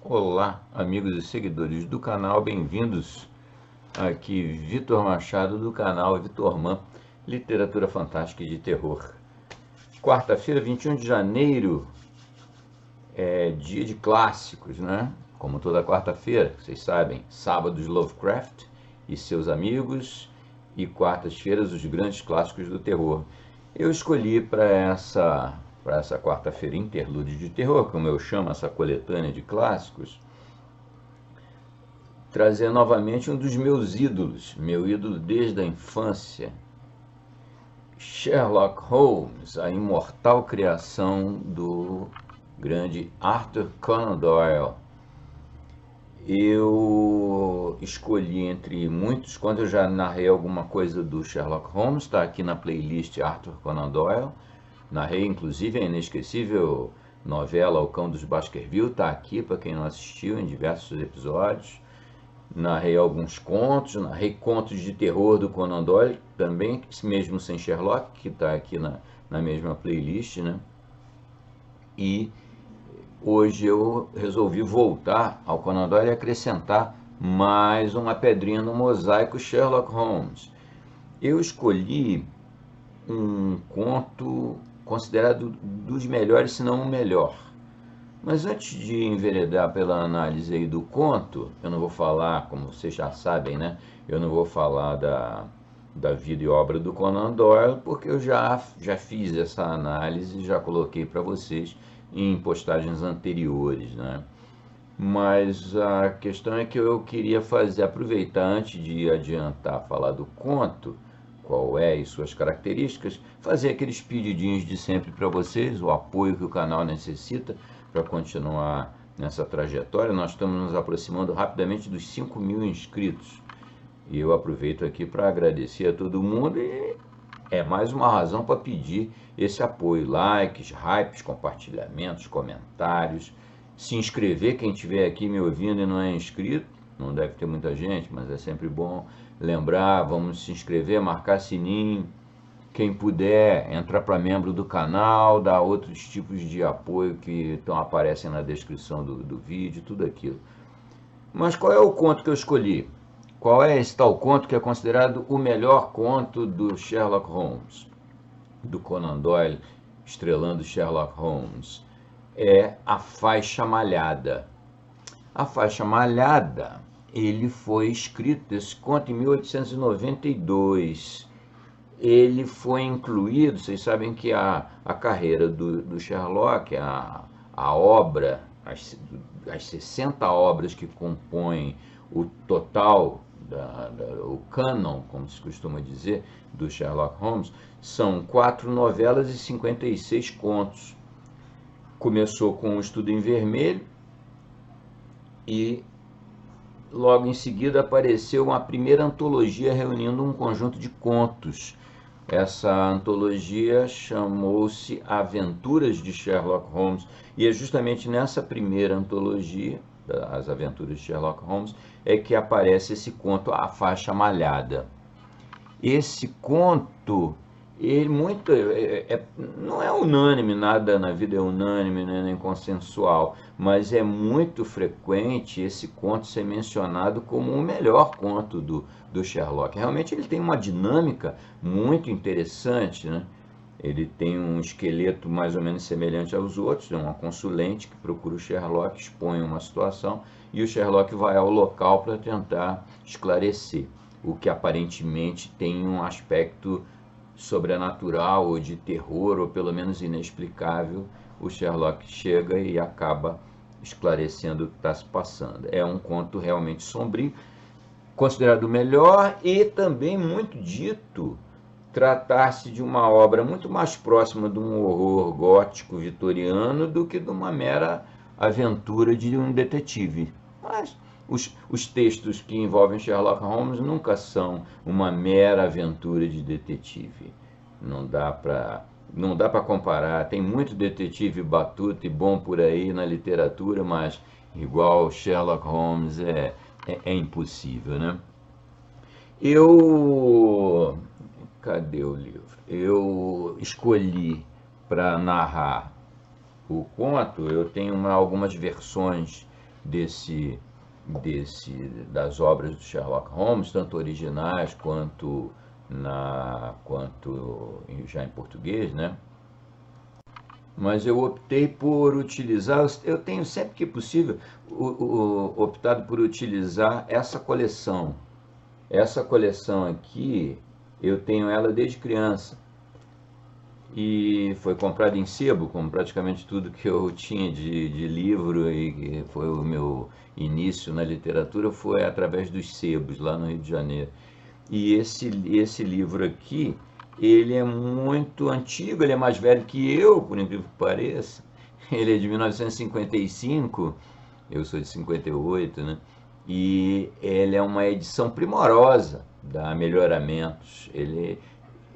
Olá, amigos e seguidores do canal, bem-vindos. Aqui Vitor Machado do canal Vitor Man, Literatura Fantástica e de Terror. Quarta-feira, 21 de janeiro, é dia de clássicos, né? Como toda quarta-feira, vocês sabem, sábados Lovecraft e seus amigos e quartas-feiras os grandes clássicos do terror. Eu escolhi para essa quarta-feira interlúdio de terror, como eu chamo essa coletânea de clássicos, trazer novamente um dos meus ídolos, meu ídolo desde a infância, Sherlock Holmes, a imortal criação do grande Arthur Conan Doyle. Eu escolhi entre muitos, quando eu já narrei alguma coisa do Sherlock Holmes, está aqui na playlist Arthur Conan Doyle. Narrei inclusive a inesquecível novela O Cão dos Baskerville, está aqui para quem não assistiu em diversos episódios. Narrei alguns contos, narrei contos de terror do Conan Doyle, também, mesmo sem Sherlock, que está aqui na mesma playlist, né? E hoje eu resolvi voltar ao Conan Doyle e acrescentar mais uma pedrinha no mosaico Sherlock Holmes. Eu escolhi um conto considerado dos melhores, se não o melhor. Mas antes de enveredar pela análise aí do conto, eu não vou falar, como vocês já sabem, né? Eu não vou falar da vida e obra do Conan Doyle, porque eu já fiz essa análise e já coloquei para vocês em postagens anteriores, né? Mas a questão é que eu queria aproveitar antes de adiantar falar do conto, qual é e suas características, fazer aqueles pedidinhos de sempre para vocês, o apoio que o canal necessita para continuar nessa trajetória. Nós estamos nos aproximando rapidamente dos 5.000 inscritos. E eu aproveito aqui para agradecer a todo mundo e é mais uma razão para pedir esse apoio, likes, hypes, compartilhamentos, comentários, se inscrever, quem estiver aqui me ouvindo e não é inscrito, não deve ter muita gente, mas é sempre bom lembrar, vamos se inscrever, marcar sininho, quem puder entrar para membro do canal, dar outros tipos de apoio que aparecem na descrição do vídeo, tudo aquilo. Mas qual é o conto que eu escolhi? Qual é esse tal conto que é considerado o melhor conto do Sherlock Holmes, do Conan Doyle, estrelando Sherlock Holmes? É A Faixa Malhada. A Faixa Malhada, ele foi escrito, esse conto, em 1892. Ele foi incluído, vocês sabem que a carreira do Sherlock, a obra, as 60 obras que compõem o total, o canon, como se costuma dizer, do Sherlock Holmes, são 4 novelas e 56 contos. Começou com O Estudo em Vermelho e logo em seguida apareceu uma primeira antologia reunindo um conjunto de contos. Essa antologia chamou-se Aventuras de Sherlock Holmes e é justamente nessa primeira antologia, As Aventuras de Sherlock Holmes, é que aparece esse conto A Faixa Malhada. Esse conto, ele muito não é unânime, nada na vida é unânime, né, nem consensual, mas é muito frequente esse conto ser mencionado como o melhor conto do Sherlock. Realmente ele tem uma dinâmica muito interessante, né? Ele tem um esqueleto mais ou menos semelhante aos outros, é uma consulente que procura o Sherlock, expõe uma situação e o Sherlock vai ao local para tentar esclarecer o que aparentemente tem um aspecto sobrenatural ou de terror, ou pelo menos inexplicável. O Sherlock chega e acaba esclarecendo o que está se passando. É um conto realmente sombrio, considerado o melhor e também muito dito tratar-se de uma obra muito mais próxima de um horror gótico vitoriano do que de uma mera aventura de um detetive. Mas os textos que envolvem Sherlock Holmes nunca são uma mera aventura de detetive. Não dá para comparar. Tem muito detetive batuta e bom por aí na literatura, mas igual Sherlock Holmes é impossível, né? Eu Cadê o livro? Eu escolhi para narrar o conto, eu tenho algumas versões das obras do Sherlock Holmes, tanto originais quanto já em português, né? Mas eu optei por utilizar, eu tenho sempre que possível optado por utilizar essa coleção. Essa coleção aqui, eu tenho ela desde criança. E foi comprada em sebo, como praticamente tudo que eu tinha de livro, e que foi o meu início na literatura, foi através dos sebos, lá no Rio de Janeiro. E esse livro aqui, ele é muito antigo, ele é mais velho que eu, por incrível que pareça. Ele é de 1955, eu sou de 58, né? E ele é uma edição primorosa da Melhoramentos. Ele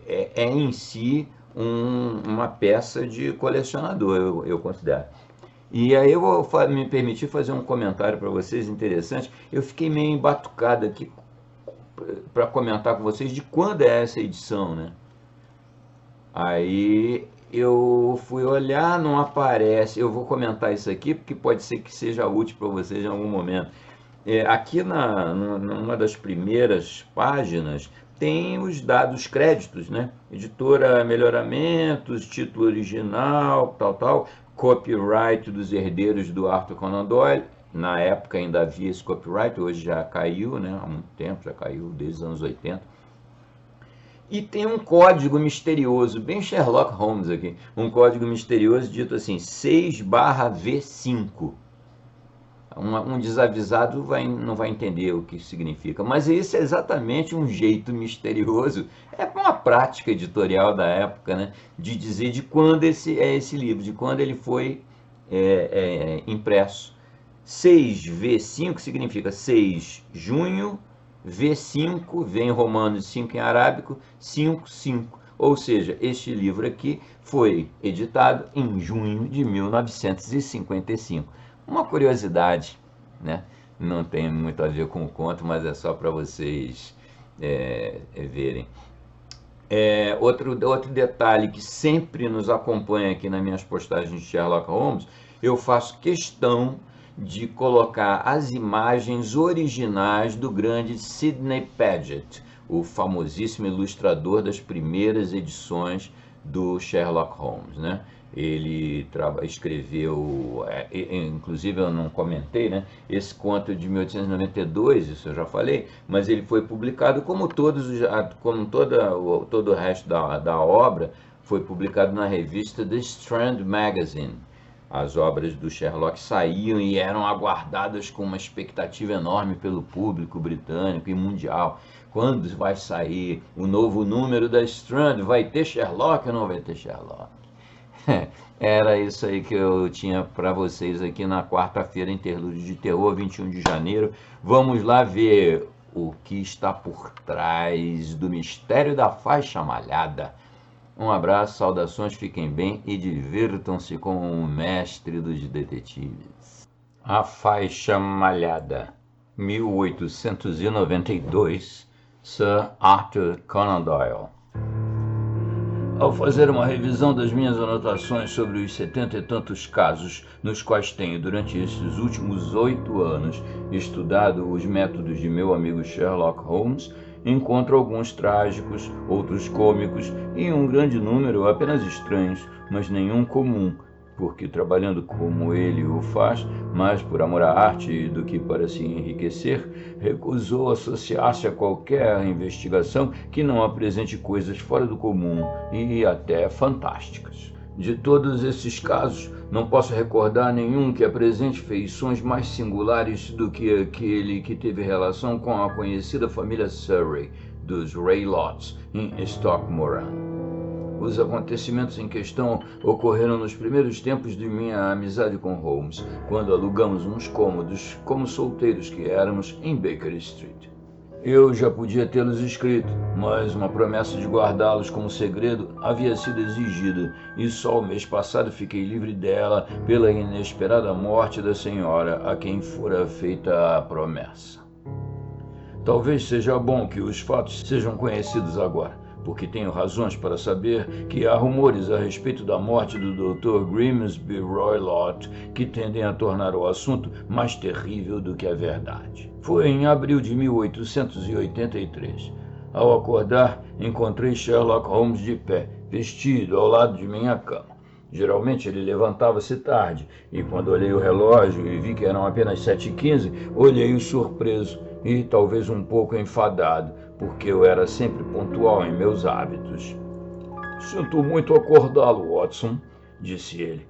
é em si uma peça de colecionador, eu considero. E aí eu vou me permitir fazer um comentário para vocês interessante. Eu fiquei meio embatucado aqui para comentar com vocês de quando é essa edição, né? Aí eu fui olhar, não aparece. Eu vou comentar isso aqui porque pode ser que seja útil para vocês em algum momento. Aqui numa das primeiras páginas tem os dados créditos, né? Editora Melhoramentos, título original, tal, copyright dos herdeiros do Arthur Conan Doyle. Na época ainda havia esse copyright, hoje já caiu, né? Há muito tempo, já caiu desde os anos 80. E tem um código misterioso, bem Sherlock Holmes aqui, um código misterioso dito assim, 6/V5. Um desavisado não vai entender o que significa, mas esse é exatamente um jeito misterioso, é uma prática editorial da época, né, de dizer de quando esse livro, de quando ele foi impresso. 6/V5 significa 6 junho, V5, vem em romano, 5 em arábico, 5. Ou seja, este livro aqui foi editado em junho de 1955. Uma curiosidade, né? Não tem muito a ver com o conto, mas é só para vocês verem. Outro detalhe que sempre nos acompanha aqui nas minhas postagens de Sherlock Holmes, eu faço questão de colocar as imagens originais do grande Sidney Paget, o famosíssimo ilustrador das primeiras edições do Sherlock Holmes, né? Ele escreveu, inclusive eu não comentei, né? Esse conto de 1892, isso eu já falei, mas ele foi publicado como todo o resto da obra, foi publicado na revista The Strand Magazine. As obras do Sherlock saíam e eram aguardadas com uma expectativa enorme pelo público britânico e mundial. Quando vai sair o novo número da Strand? Vai ter Sherlock ou não vai ter Sherlock? Era isso aí que eu tinha para vocês aqui na quarta-feira, Interlúdio de Terror, 21 de janeiro. Vamos lá ver o que está por trás do mistério da faixa malhada. Um abraço, saudações, fiquem bem e divirtam-se com o mestre dos detetives. A Faixa Malhada, 1892, Sir Arthur Conan Doyle. Ao fazer uma revisão das minhas anotações sobre os 70 e tantos casos nos quais tenho, durante estes últimos 8 anos, estudado os métodos de meu amigo Sherlock Holmes, encontro alguns trágicos, outros cômicos e um grande número apenas estranhos, mas nenhum comum, porque trabalhando como ele o faz, mais por amor à arte do que para se enriquecer, recusou associar-se a qualquer investigação que não apresente coisas fora do comum e até fantásticas. De todos esses casos, não posso recordar nenhum que apresente feições mais singulares do que aquele que teve relação com a conhecida família Surrey, dos Raylotts, em Stoke Moran. Os acontecimentos em questão ocorreram nos primeiros tempos de minha amizade com Holmes, quando alugamos uns cômodos, como solteiros que éramos, em Baker Street. Eu já podia tê-los escrito, mas uma promessa de guardá-los como segredo havia sido exigida, e só o mês passado fiquei livre dela pela inesperada morte da senhora a quem fora feita a promessa. Talvez seja bom que os fatos sejam conhecidos agora, porque tenho razões para saber que há rumores a respeito da morte do Dr. Grimsby Roylott que tendem a tornar o assunto mais terrível do que a verdade. Foi em abril de 1883. Ao acordar, encontrei Sherlock Holmes de pé, vestido ao lado de minha cama. Geralmente ele levantava-se tarde, e quando olhei o relógio e vi que eram apenas 7h15, olhei-o surpreso e talvez um pouco enfadado, porque eu era sempre pontual em meus hábitos. "Sinto muito acordá-lo, Watson", disse ele,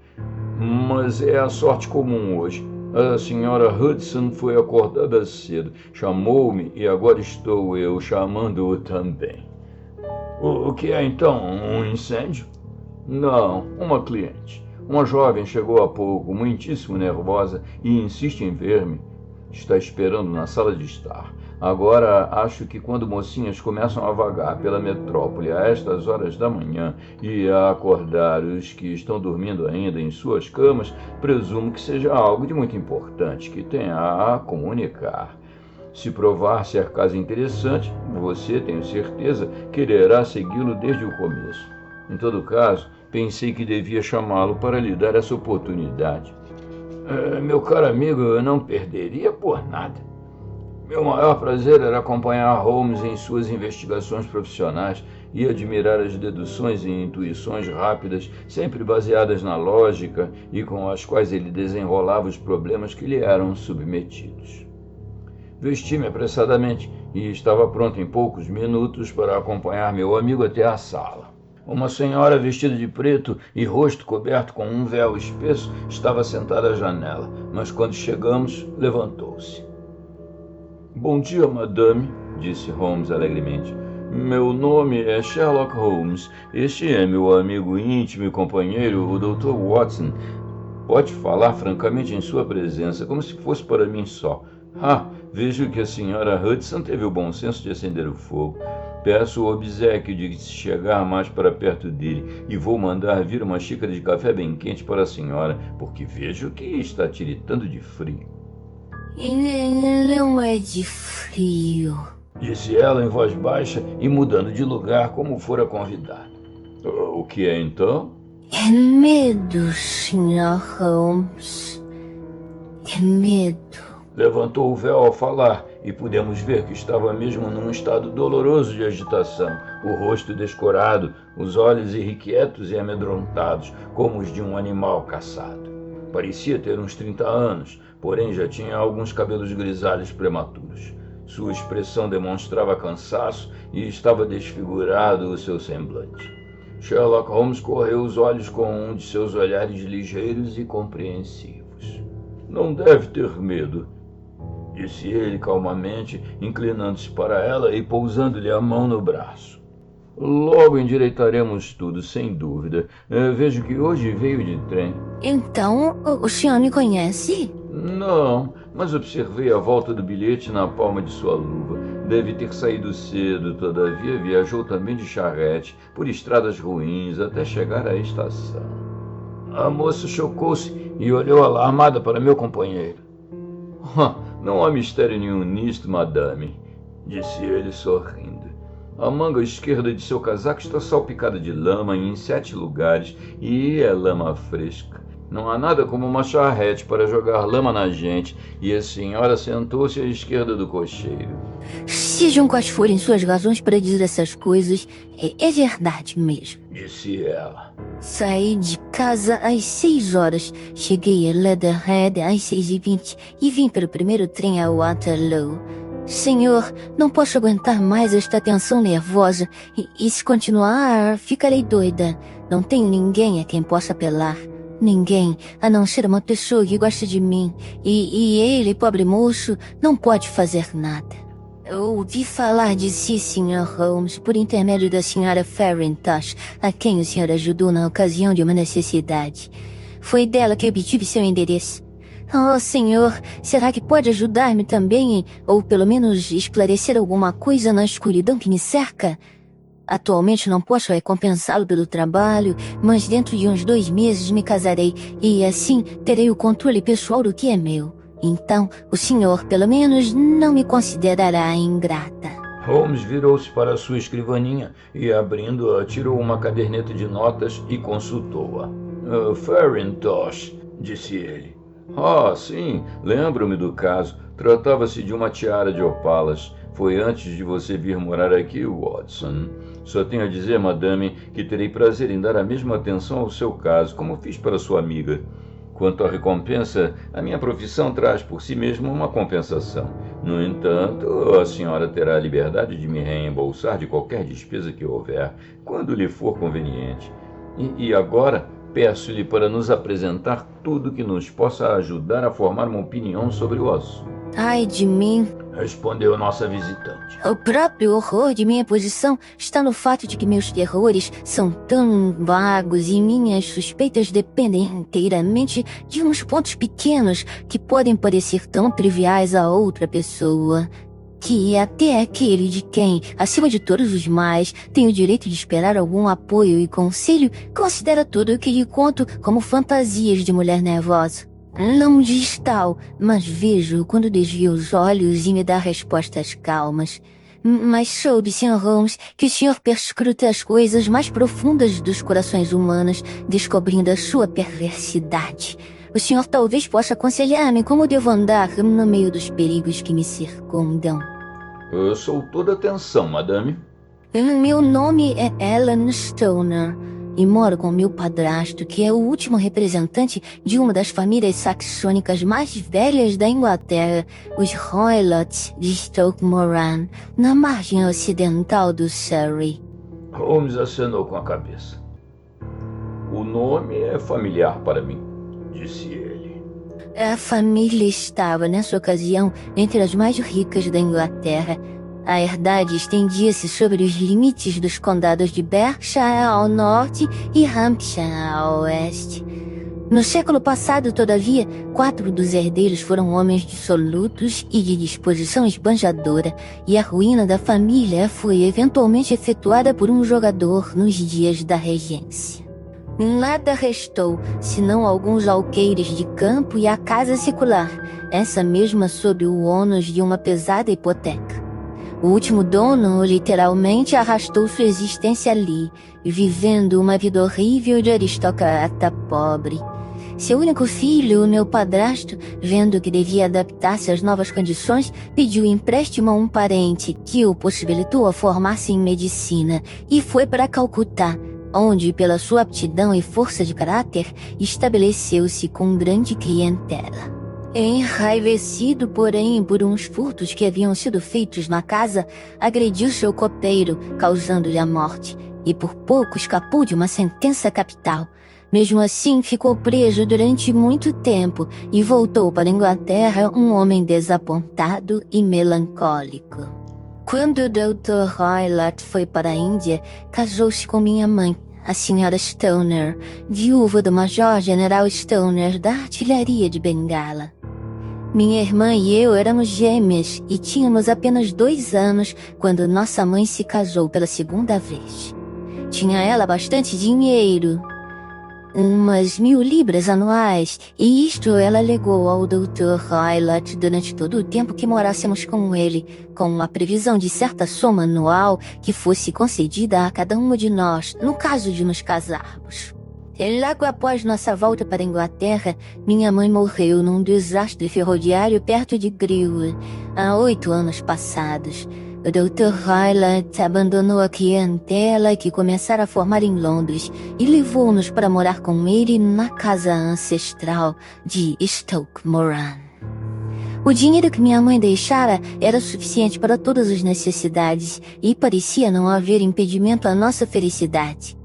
"mas é a sorte comum hoje. A senhora Hudson foi acordada cedo, chamou-me e agora estou eu chamando-o também." O que é então? Um incêndio?" "Não, uma cliente. Uma jovem chegou há pouco, muitíssimo nervosa, e insiste em ver-me. Está esperando na sala de estar. Agora, acho que quando mocinhas começam a vagar pela metrópole a estas horas da manhã e a acordar os que estão dormindo ainda em suas camas, presumo que seja algo de muito importante que tenha a comunicar. Se provar ser caso interessante, você, tenho certeza, quererá segui-lo desde o começo. Em todo caso, pensei que devia chamá-lo para lhe dar essa oportunidade." Meu caro amigo, eu não perderia por nada. Meu maior prazer era acompanhar Holmes em suas investigações profissionais e admirar as deduções e intuições rápidas, sempre baseadas na lógica e com as quais ele desenrolava os problemas que lhe eram submetidos. Vesti-me apressadamente e estava pronto em poucos minutos para acompanhar meu amigo até a sala. Uma senhora vestida de preto e rosto coberto com um véu espesso estava sentada à janela, mas quando chegamos, levantou-se. "Bom dia, madame", disse Holmes alegremente. "Meu nome é Sherlock Holmes. Este é meu amigo íntimo e companheiro, o Dr. Watson. Pode falar francamente em sua presença, como se fosse para mim só. Vejo que a senhora Hudson teve o bom senso de acender o fogo. Peço o obséquio de chegar mais para perto dele e vou mandar vir uma xícara de café bem quente para a senhora, porque vejo que está tiritando de frio." "Não é de frio", disse ela em voz baixa e mudando de lugar como fora convidada. "O que é então?" "É medo, Sr. Holmes. É medo." Levantou o véu ao falar e pudemos ver que estava mesmo num estado doloroso de agitação, o rosto descorado, os olhos irrequietos e amedrontados, como os de um animal caçado. Parecia ter uns 30 anos, porém já tinha alguns cabelos grisalhos prematuros. Sua expressão demonstrava cansaço e estava desfigurado o seu semblante. Sherlock Holmes correu os olhos com um de seus olhares ligeiros e compreensivos. "Não deve ter medo", disse ele calmamente, inclinando-se para ela e pousando-lhe a mão no braço. "Logo endireitaremos tudo, sem dúvida. Vejo que hoje veio de trem." "Então, o senhor me conhece?" "Não, mas observei a volta do bilhete na palma de sua luva. Deve ter saído cedo, todavia viajou também de charrete, por estradas ruins, até chegar à estação." A moça chocou-se e olhou alarmada para meu companheiro. "Não há mistério nenhum nisto, madame", disse ele sorrindo. "A manga esquerda de seu casaco está salpicada de lama em 7 lugares e é lama fresca. Não há nada como uma charrete para jogar lama na gente, e a senhora sentou-se à esquerda do cocheiro." "Sejam quais forem suas razões para dizer essas coisas, é verdade mesmo. Disse ela. Saí de casa às 6 horas, cheguei a Leatherhead às 6h20 e vim pelo primeiro trem a Waterloo. Senhor, não posso aguentar mais esta tensão nervosa e se continuar, ficarei doida. Não tenho ninguém a quem possa apelar. Ninguém, a não ser uma pessoa que gosta de mim. E ele, pobre moço, não pode fazer nada. Eu ouvi falar de si, Sr. Holmes, por intermédio da Sra. Farintosh, a quem o senhor ajudou na ocasião de uma necessidade. Foi dela que obtive seu endereço. Oh, senhor, será que pode ajudar-me também, ou pelo menos esclarecer alguma coisa na escuridão que me cerca? Atualmente não posso recompensá-lo pelo trabalho, mas dentro de uns 2 meses me casarei e assim terei o controle pessoal do que é meu. Então, o senhor, pelo menos, não me considerará ingrata. Holmes virou-se para sua escrivaninha e, abrindo-a, tirou uma caderneta de notas e consultou-a. Farintosh, disse ele. Ah, sim, lembro-me do caso. Tratava-se de uma tiara de opalas. Foi antes de você vir morar aqui, Watson. Só tenho a dizer, madame, que terei prazer em dar a mesma atenção ao seu caso, como fiz para sua amiga. Quanto à recompensa, a minha profissão traz por si mesma uma compensação. No entanto, a senhora terá a liberdade de me reembolsar de qualquer despesa que houver, quando lhe for conveniente. E agora, peço-lhe para nos apresentar tudo que nos possa ajudar a formar uma opinião sobre o assunto. Ai de mim, respondeu nossa visitante. O próprio horror de minha posição está no fato de que meus terrores são tão vagos e minhas suspeitas dependem inteiramente de uns pontos pequenos que podem parecer tão triviais a outra pessoa. Que até aquele de quem, acima de todos os mais, tenho o direito de esperar algum apoio e conselho, considera tudo o que lhe conto como fantasias de mulher nervosa. Não diz tal, mas vejo quando desvio os olhos e me dá respostas calmas. Mas soube, Sr. Holmes, que o senhor perscruta as coisas mais profundas dos corações humanos, descobrindo a sua perversidade. O senhor talvez possa aconselhar-me como devo andar no meio dos perigos que me circundam. Eu sou toda atenção, madame. Meu nome é Ellen Stoner. E moro com meu padrasto, que é o último representante de uma das famílias saxônicas mais velhas da Inglaterra, os Roylotts de Stoke Moran, na margem ocidental do Surrey. Holmes acenou com a cabeça. O nome é familiar para mim, disse ele. A família estava, nessa ocasião, entre as mais ricas da Inglaterra. A herdade estendia-se sobre os limites dos condados de Berkshire ao norte e Hampshire ao oeste. No século passado, todavia, 4 dos herdeiros foram homens dissolutos e de disposição esbanjadora, e a ruína da família foi eventualmente efetuada por um jogador nos dias da regência. Nada restou, senão alguns alqueires de campo e a casa secular, essa mesma sob o ônus de uma pesada hipoteca. O último dono, literalmente, arrastou sua existência ali, vivendo uma vida horrível de aristocrata pobre. Seu único filho, meu padrasto, vendo que devia adaptar-se às novas condições, pediu empréstimo a um parente que o possibilitou a formar-se em medicina e foi para Calcutá, onde, pela sua aptidão e força de caráter, estabeleceu-se com grande clientela. Enraivecido, porém, por uns furtos que haviam sido feitos na casa, agrediu seu copeiro, causando-lhe a morte, e por pouco escapou de uma sentença capital. Mesmo assim, ficou preso durante muito tempo e voltou para a Inglaterra um homem desapontado e melancólico. Quando o Dr. Roylott foi para a Índia, casou-se com minha mãe, a Sra. Stoner, viúva do Major General Stoner da artilharia de Bengala. Minha irmã e eu éramos gêmeas e tínhamos apenas 2 anos quando nossa mãe se casou pela segunda vez. Tinha ela bastante dinheiro, umas 1.000 libras anuais, e isto ela legou ao Dr. Roylott durante todo o tempo que morássemos com ele, com a previsão de certa soma anual que fosse concedida a cada um de nós, no caso de nos casarmos. Logo após nossa volta para a Inglaterra, minha mãe morreu num desastre ferroviário perto de Grew, há 8 anos passados. O Dr. Roylott abandonou a clientela que começara a formar em Londres e levou-nos para morar com ele na casa ancestral de Stoke Moran. O dinheiro que minha mãe deixara era suficiente para todas as necessidades e parecia não haver impedimento à nossa felicidade.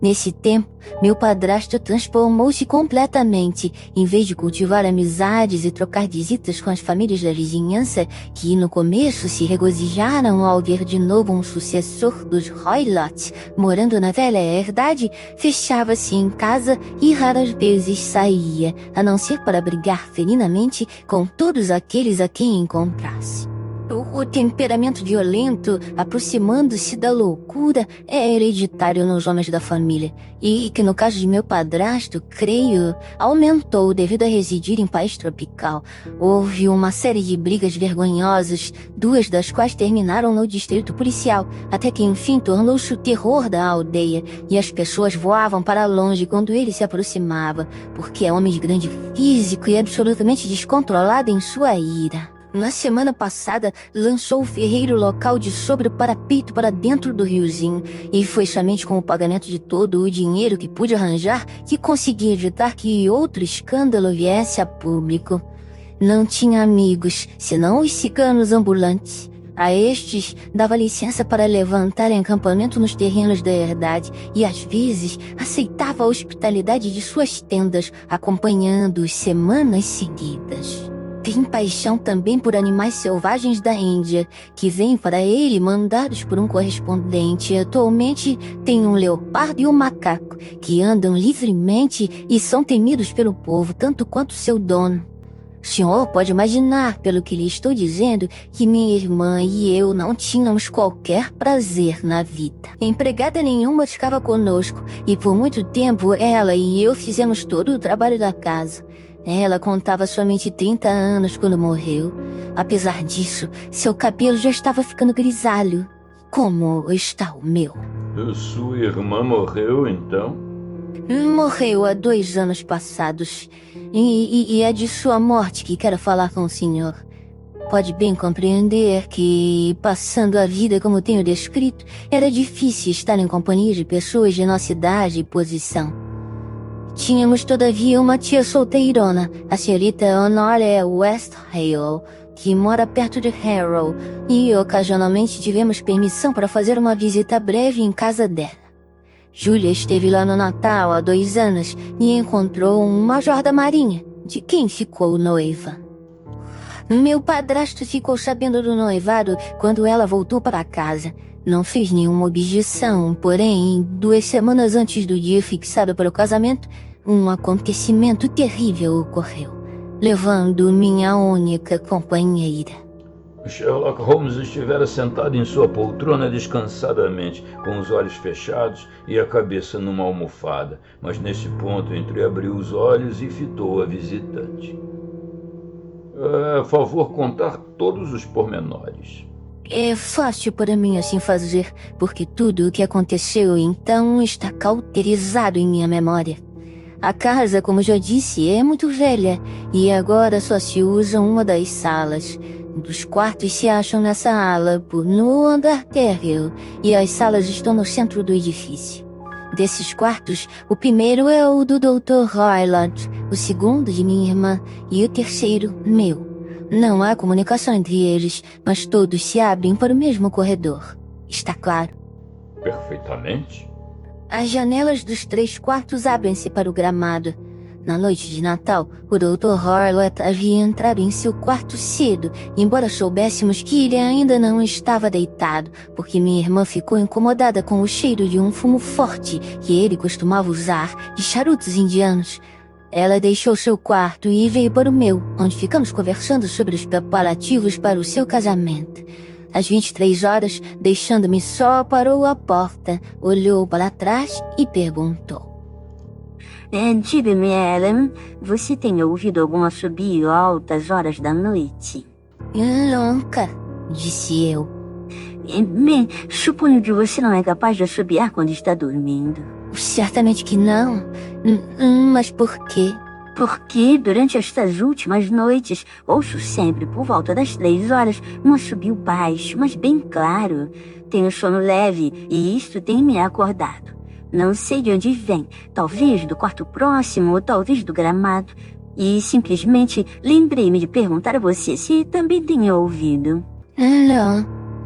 Nesse tempo, meu padrasto transformou-se completamente. Em vez de cultivar amizades e trocar visitas com as famílias da vizinhança, que no começo se regozijaram ao ver de novo um sucessor dos Roylotts morando na velha herdade, fechava-se em casa e raras vezes saía, a não ser para brigar felinamente com todos aqueles a quem encontrasse. O temperamento violento, aproximando-se da loucura, é hereditário nos homens da família. E que no caso de meu padrasto, creio, aumentou devido a residir em país tropical. Houve uma série de brigas vergonhosas, 2 das quais terminaram no distrito policial, até que enfim tornou-se o terror da aldeia, e as pessoas voavam para longe quando ele se aproximava, porque é homem de grande físico e absolutamente descontrolado em sua ira. Na semana passada, lançou o ferreiro local de sobre o parapeito para dentro do riozinho, e foi somente com o pagamento de todo o dinheiro que pude arranjar que consegui evitar que outro escândalo viesse a público. Não tinha amigos, senão os ciganos ambulantes. A estes dava licença para levantar acampamento nos terrenos da herdade e às vezes aceitava a hospitalidade de suas tendas, acompanhando-os semanas seguidas. Tem paixão também por animais selvagens da Índia, que vêm para ele mandados por um correspondente. Atualmente tem um leopardo e um macaco, que andam livremente e são temidos pelo povo, tanto quanto seu dono. O senhor pode imaginar, pelo que lhe estou dizendo, que minha irmã e eu não tínhamos qualquer prazer na vida. Empregada nenhuma ficava conosco, e por muito tempo ela e eu fizemos todo o trabalho da casa. Ela contava somente 30 anos quando morreu. Apesar disso, seu cabelo já estava ficando grisalho, como está o meu. Sua irmã morreu, então? Morreu há 2 anos passados, e é de sua morte que quero falar com o senhor. Pode bem compreender que, passando a vida como tenho descrito, era difícil estar em companhia de pessoas de nossa idade e posição. Tínhamos, todavia, uma tia solteirona, a senhorita Honoria Westhale, que mora perto de Harrow, e ocasionalmente tivemos permissão para fazer uma visita breve em casa dela. Julia esteve lá no Natal há 2 anos e encontrou um major da marinha, de quem ficou noiva. Meu padrasto ficou sabendo do noivado quando ela voltou para casa. Não fez nenhuma objeção, porém, 2 semanas antes do dia fixado para o casamento, um acontecimento terrível ocorreu, levando minha única companheira. Sherlock Holmes estivera sentado em sua poltrona descansadamente, com os olhos fechados e a cabeça numa almofada, mas nesse ponto entreabriu os olhos e fitou a visitante. Favor contar todos os pormenores. É fácil para mim assim fazer, porque tudo o que aconteceu então está cauterizado em minha memória. A casa, como já disse, é muito velha e agora só se usa uma das salas. Os quartos se acham nessa ala, no andar térreo, e as salas estão no centro do edifício. Desses quartos, o primeiro é o do Dr. Roylott, o segundo de minha irmã e o terceiro, meu. Não há comunicação entre eles, mas todos se abrem para o mesmo corredor. Está claro? Perfeitamente. As janelas dos 3 quartos abrem-se para o gramado. Na noite de Natal, o Dr. Roylott havia entrado em seu quarto cedo, embora soubéssemos que ele ainda não estava deitado, porque minha irmã ficou incomodada com o cheiro de um fumo forte que ele costumava usar, de charutos indianos. Ela deixou seu quarto e veio para o meu, onde ficamos conversando sobre os preparativos para o seu casamento. Às 23 horas, deixando-me só, parou à porta, olhou para trás e perguntou. Diga-me, Ellen, você tem ouvido algum assobio a altas horas da noite? Nunca, disse eu. Bem, suponho que você não é capaz de assobiar quando está dormindo. Certamente que não. Mas por quê? Porque durante estas últimas noites ouço sempre por volta das 3 horas um assobio baixo, mas bem claro. Tenho sono leve e isto tem me acordado. Não sei de onde vem, talvez do quarto próximo ou talvez do gramado. E simplesmente lembrei-me de perguntar a você se também tem ouvido.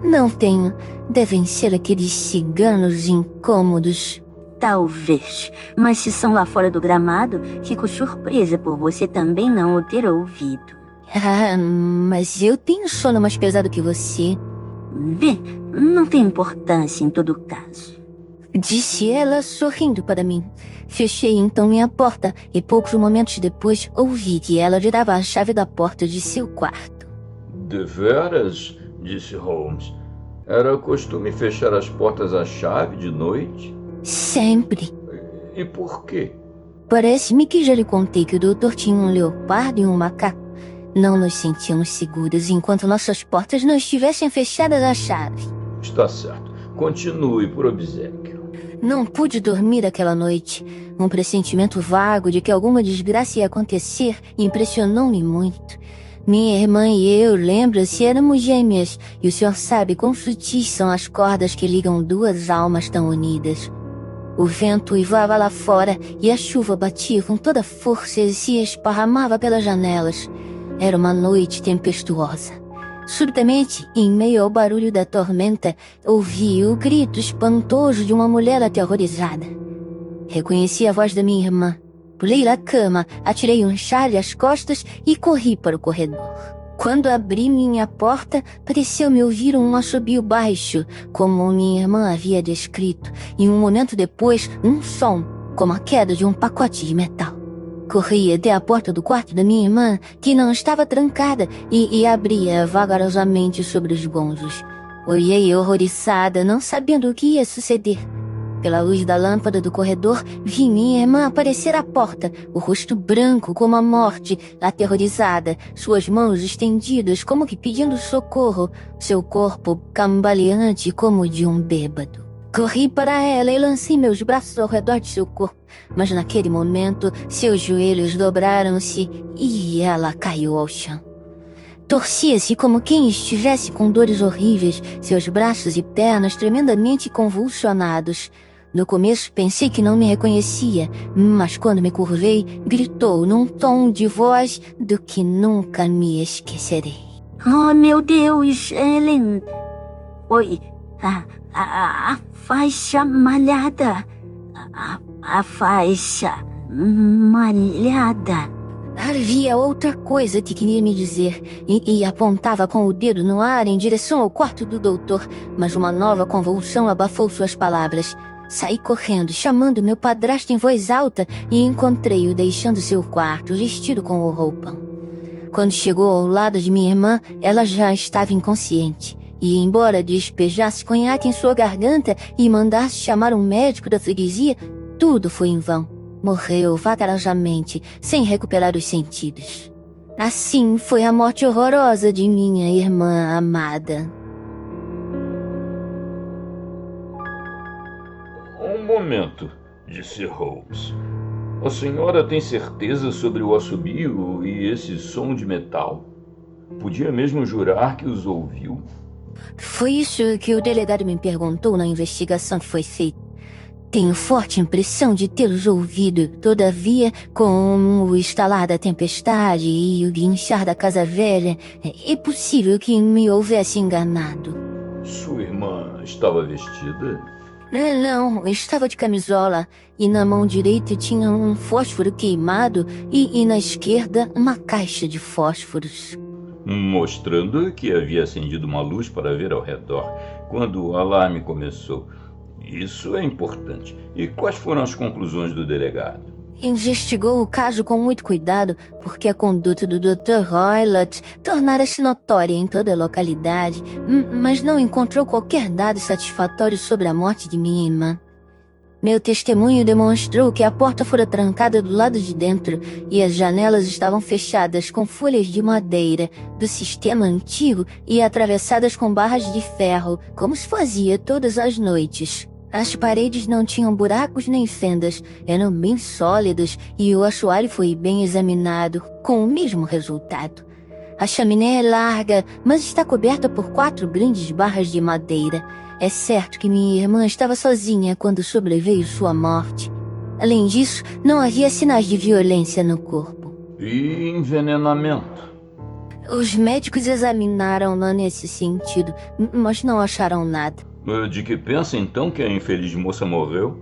Não tenho. Devem ser aqueles ciganos incômodos. Talvez, mas se são lá fora do gramado, fico surpresa por você também não o ter ouvido. Mas eu tenho sono mais pesado que você. Bem, não tem importância em todo caso. Disse ela sorrindo para mim. Fechei então minha porta e poucos momentos depois ouvi que ela lhe dava a chave da porta de seu quarto. Deveras? disse Holmes. Era costume fechar as portas à chave de noite? Sempre. E por quê? Parece-me que já lhe contei que o doutor tinha um leopardo e um macaco. Não nos sentíamos seguros enquanto nossas portas não estivessem fechadas à chave. Está certo. Continue por obséquio. Não pude dormir aquela noite. Um pressentimento vago de que alguma desgraça ia acontecer impressionou-me muito. Minha irmã e eu, lembra-se, éramos gêmeas, e o senhor sabe quão sutis são as cordas que ligam duas almas tão unidas. O vento uivava lá fora e a chuva batia com toda força e se esparramava pelas janelas. Era uma noite tempestuosa. Subitamente, em meio ao barulho da tormenta, ouvi o grito espantoso de uma mulher aterrorizada. Reconheci a voz da minha irmã. Pulei da cama, atirei um chale às costas e corri para o corredor. Quando abri minha porta, pareceu-me ouvir um assobio baixo, como minha irmã havia descrito, e um momento depois, um som, como a queda de um pacote de metal. Corri até a porta do quarto da minha irmã, que não estava trancada, e abri-a vagarosamente sobre os gonzos. Olhei horrorizada, não sabendo o que ia suceder. Pela luz da lâmpada do corredor, vi minha irmã aparecer à porta, o rosto branco como a morte, aterrorizada, suas mãos estendidas como que pedindo socorro, seu corpo cambaleante como o de um bêbado. Corri para ela e lancei meus braços ao redor de seu corpo, mas naquele momento seus joelhos dobraram-se e ela caiu ao chão. Torcia-se como quem estivesse com dores horríveis, seus braços e pernas tremendamente convulsionados. No começo pensei que não me reconhecia, mas quando me curvei, gritou num tom de voz do que nunca me esquecerei. Oh, meu Deus, Ellen. Oi, a faixa malhada. A faixa malhada. Havia outra coisa que queria me dizer e apontava com o dedo no ar em direção ao quarto do doutor, mas uma nova convulsão abafou suas palavras. Saí correndo, chamando meu padrasto em voz alta e encontrei-o deixando seu quarto, vestido com o roupão. Quando chegou ao lado de minha irmã, ela já estava inconsciente. E embora despejasse conhaque em sua garganta e mandasse chamar um médico da freguesia, tudo foi em vão. Morreu vagarosamente, sem recuperar os sentidos. Assim foi a morte horrorosa de minha irmã amada. Um momento, disse Holmes. A senhora tem certeza sobre o assobio e esse som de metal? Podia mesmo jurar que os ouviu? Foi isso que o delegado me perguntou na investigação que foi feita. Tenho forte impressão de tê-los ouvido, todavia, com o estalar da tempestade e o guinchar da casa velha, é possível que me houvesse enganado. Sua irmã estava vestida? Não, estava de camisola, e na mão direita tinha um fósforo queimado e na esquerda uma caixa de fósforos. Mostrando que havia acendido uma luz para ver ao redor quando o alarme começou. Isso é importante. E quais foram as conclusões do delegado? Investigou o caso com muito cuidado, porque a conduta do Dr. Roylott tornara-se notória em toda a localidade, mas não encontrou qualquer dado satisfatório sobre a morte de minha irmã. Meu testemunho demonstrou que a porta fora trancada do lado de dentro e as janelas estavam fechadas com folhas de madeira do sistema antigo e atravessadas com barras de ferro, como se fazia todas as noites. As paredes não tinham buracos nem fendas, eram bem sólidas e o assoalho foi bem examinado, com o mesmo resultado. A chaminé é larga, mas está coberta por 4 grandes barras de madeira. É certo que minha irmã estava sozinha quando sobreveio sua morte. Além disso, não havia sinais de violência no corpo. E envenenamento? Os médicos examinaram-na nesse sentido, mas não acharam nada. De que pensa então que a infeliz moça morreu?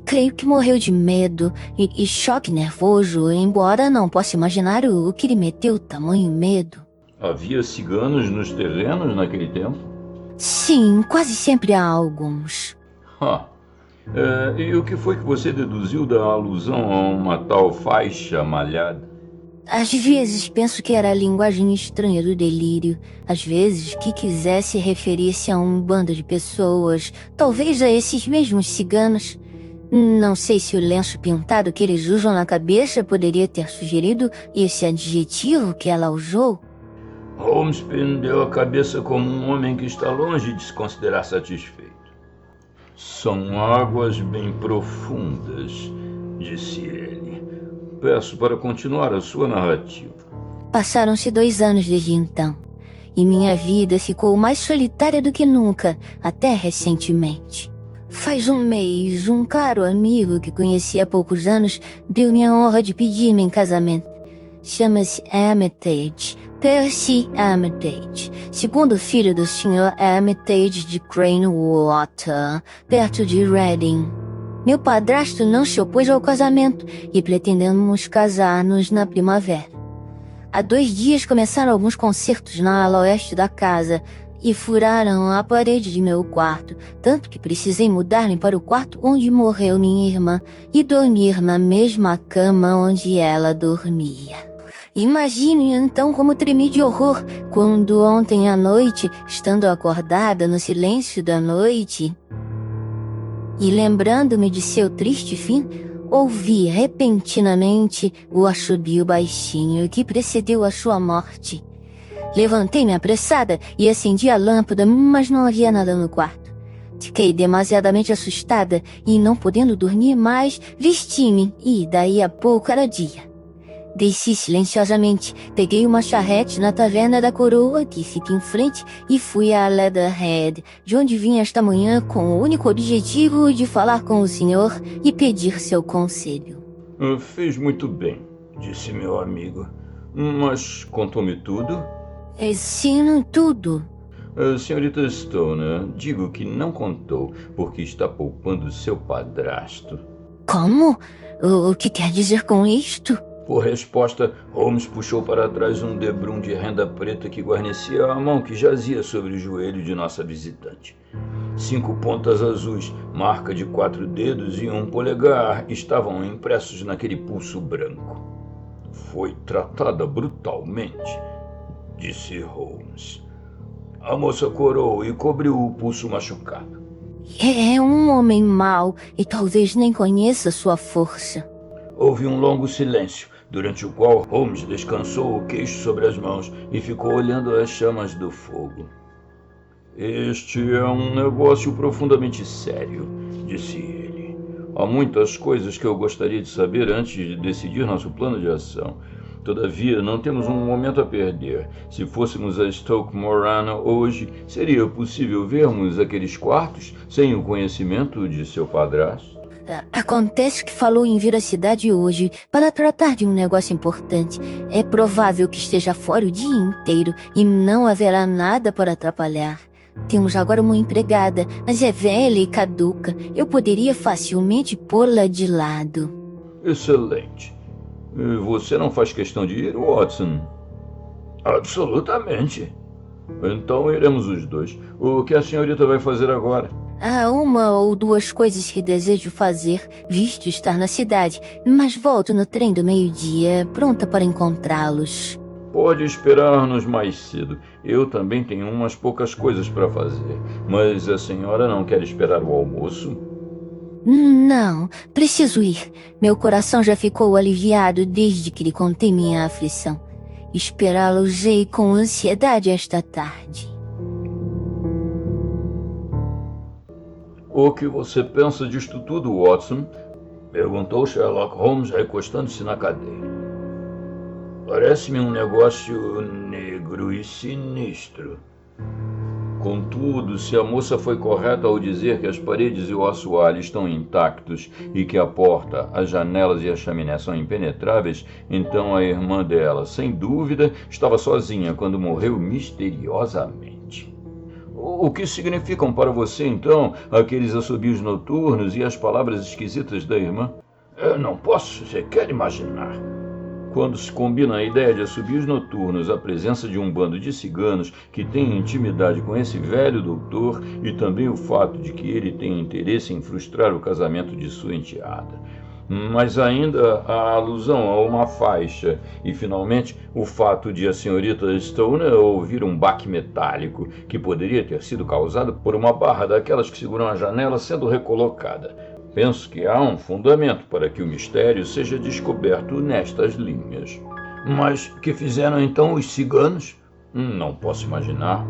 Creio que morreu de medo e choque nervoso, embora não possa imaginar o que lhe meteu tamanho medo. Havia ciganos nos terrenos naquele tempo? Sim, quase sempre há alguns. E o que foi que você deduziu da alusão a uma tal faixa malhada? Às vezes penso que era a linguagem estranha do delírio. Às vezes que quisesse referir-se a um bando de pessoas, talvez a esses mesmos ciganos. Não sei se o lenço pintado que eles usam na cabeça poderia ter sugerido esse adjetivo que ela usou. Holmes pendeu a cabeça como um homem que está longe de se considerar satisfeito. São águas bem profundas, disse ele. Peço para continuar a sua narrativa. Passaram-se 2 anos desde então, e minha vida ficou mais solitária do que nunca, até recentemente. Faz um mês, um caro amigo que conheci há poucos anos deu-me a honra de pedir-me em casamento. Chama-se Armitage, Percy Armitage, segundo filho do Sr. Armitage de Cranewater, perto de Reading. Meu padrasto não se opôs ao casamento e pretendemos casar-nos na primavera. Há 2 dias começaram alguns concertos na ala oeste da casa e furaram a parede de meu quarto, tanto que precisei mudar-me para o quarto onde morreu minha irmã e dormir na mesma cama onde ela dormia. Imagine então como tremi de horror quando ontem à noite, estando acordada no silêncio da noite e lembrando-me de seu triste fim, ouvi repentinamente o assobio baixinho que precedeu a sua morte. Levantei-me apressada e acendi a lâmpada, mas não havia nada no quarto. Fiquei demasiadamente assustada e, não podendo dormir mais, vesti-me e, daí a pouco, era dia. Desci silenciosamente, peguei uma charrete na taverna da Coroa, que fica em frente, e fui a Leatherhead, de onde vim esta manhã com o único objetivo de falar com o senhor e pedir seu conselho. Fez muito bem, disse meu amigo. Mas contou-me tudo? Sim, tudo. Senhorita Stoner, digo que não contou, porque está poupando seu padrasto. Como? O que quer dizer com isto? Por resposta, Holmes puxou para trás um debrum de renda preta que guarnecia a mão que jazia sobre o joelho de nossa visitante. 5 pontas azuis, marca de 4 dedos e 1 polegar, estavam impressos naquele pulso branco. Foi tratada brutalmente, disse Holmes. A moça corou e cobriu o pulso machucado. É um homem mau e talvez nem conheça sua força. Houve um longo silêncio, durante o qual Holmes descansou o queixo sobre as mãos e ficou olhando as chamas do fogo. Este é um negócio profundamente sério, disse ele. Há muitas coisas que eu gostaria de saber antes de decidir nosso plano de ação. Todavia, não temos um momento a perder. Se fôssemos a Stoke Moran hoje, seria possível vermos aqueles quartos sem o conhecimento de seu padrasto? Acontece que falou em vir à cidade hoje para tratar de um negócio importante. É provável que esteja fora o dia inteiro e não haverá nada para atrapalhar. Temos agora uma empregada, mas é velha e caduca. Eu poderia facilmente pô-la de lado. Excelente. Você não faz questão de ir, Watson? Absolutamente. Então iremos os dois. O que a senhorita vai fazer agora? Há 1 ou 2 coisas que desejo fazer, visto estar na cidade, mas volto no trem do meio-dia, pronta para encontrá-los. Pode esperar-nos mais cedo. Eu também tenho umas poucas coisas para fazer. Mas a senhora não quer esperar o almoço? Não, preciso ir. Meu coração já ficou aliviado desde que lhe contei minha aflição. Esperá-los-ei com ansiedade esta tarde. O que você pensa disto tudo, Watson? Perguntou Sherlock Holmes, recostando-se na cadeira. Parece-me um negócio negro e sinistro. Contudo, se a moça foi correta ao dizer que as paredes e o assoalho estão intactos e que a porta, as janelas e a chaminé são impenetráveis, então a irmã dela, sem dúvida, estava sozinha quando morreu misteriosamente. O que significam para você, então, aqueles assobios noturnos e as palavras esquisitas da irmã? Eu não posso sequer imaginar. Quando se combina a ideia de assobios noturnos à presença de um bando de ciganos que tem intimidade com esse velho doutor e também o fato de que ele tem interesse em frustrar o casamento de sua enteada, mas ainda a alusão a uma faixa e, finalmente, o fato de a senhorita Stoner ouvir um baque metálico que poderia ter sido causado por uma barra daquelas que seguram a janela sendo recolocada. Penso que há um fundamento para que o mistério seja descoberto nestas linhas. Mas que fizeram então os ciganos? Não posso imaginar.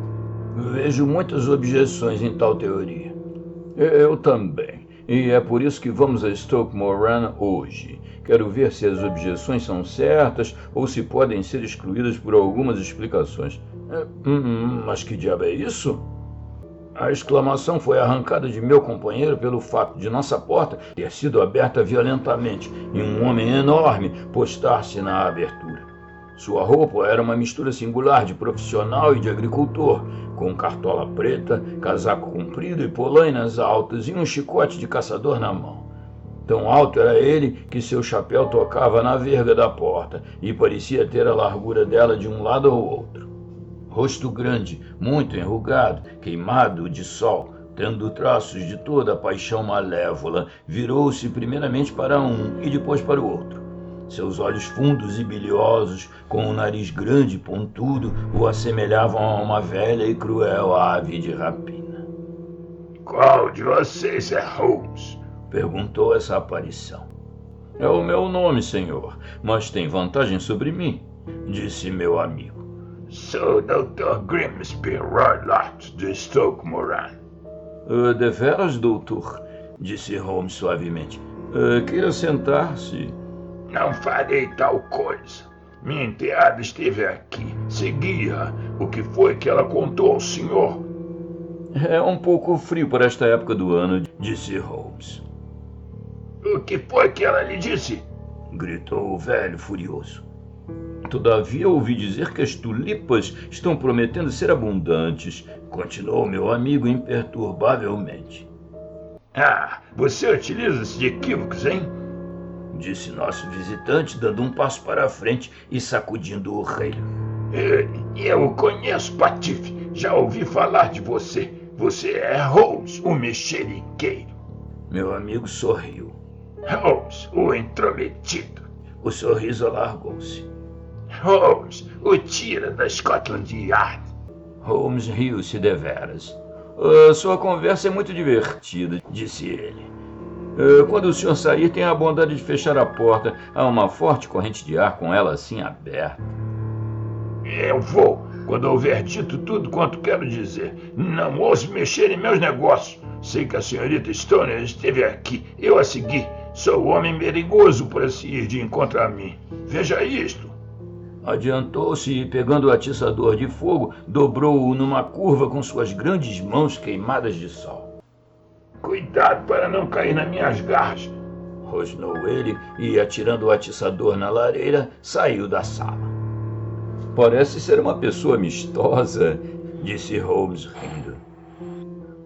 Vejo muitas objeções em tal teoria. Eu também. E é por isso que vamos a Stoke Moran hoje. Quero ver se as objeções são certas ou se podem ser excluídas por algumas explicações. Mas que diabo é isso? A exclamação foi arrancada de meu companheiro pelo fato de nossa porta ter sido aberta violentamente e um homem enorme postar-se na abertura. Sua roupa era uma mistura singular de profissional e de agricultor, com cartola preta, casaco comprido e polainas altas e um chicote de caçador na mão. Tão alto era ele que seu chapéu tocava na verga da porta e parecia ter a largura dela de um lado ao outro. Rosto grande, muito enrugado, queimado de sol, tendo traços de toda a paixão malévola, virou-se primeiramente para um e depois para o outro. Seus olhos fundos e biliosos, com o nariz grande e pontudo, o assemelhavam a uma velha e cruel ave de rapina. Qual de vocês é Holmes? Perguntou essa aparição. É o meu nome, senhor, mas tem vantagem sobre mim, disse meu amigo. Sou Dr. Grimsby Roylott de Stoke Moran. Deveras, doutor? Disse Holmes suavemente. Queira sentar-se. Não farei tal coisa. Minha enteada esteve aqui. Segui-a. O que foi que ela contou ao senhor? É um pouco frio para esta época do ano, disse Holmes. O que foi que ela lhe disse? Gritou o velho furioso. Todavia ouvi dizer que as tulipas estão prometendo ser abundantes, continuou meu amigo imperturbavelmente. Ah, você utiliza-se de equívocos, hein? Disse nosso visitante, dando um passo para a frente e sacudindo o relho. Eu o conheço, Patife. Já ouvi falar de você. Você é Holmes, o mexeriqueiro. Meu amigo sorriu. Holmes, o intrometido. O sorriso alargou-se. Holmes, o tira da Scotland Yard. Holmes riu-se deveras. Sua conversa é muito divertida, disse ele. Quando o senhor sair, tenha a bondade de fechar a porta. Há uma forte corrente de ar com ela assim aberta. Eu vou, quando houver dito tudo quanto quero dizer. Não ouso mexer em meus negócios. Sei que a senhorita Stoner esteve aqui. Eu a segui. Sou o homem perigoso para se ir de encontro a mim. Veja isto. Adiantou-se e, pegando o atiçador de fogo, dobrou-o numa curva com suas grandes mãos queimadas de sol. Cuidado para não cair nas minhas garras, rosnou ele e, atirando o atiçador na lareira, saiu da sala. Parece ser uma pessoa amistosa, disse Holmes rindo.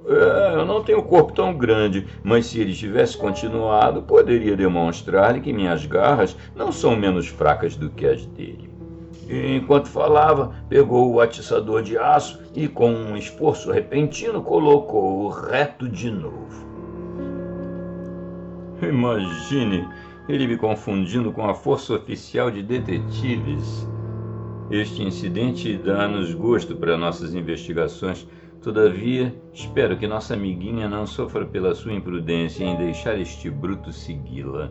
Eu não tenho um corpo tão grande, mas se ele tivesse continuado, poderia demonstrar-lhe que minhas garras não são menos fracas do que as dele. E, enquanto falava, pegou o atiçador de aço e, com um esforço repentino, colocou-o reto de novo. Imagine ele me confundindo com a força oficial de detetives. Este incidente dá-nos gosto para nossas investigações. Todavia, espero que nossa amiguinha não sofra pela sua imprudência em deixar este bruto segui-la.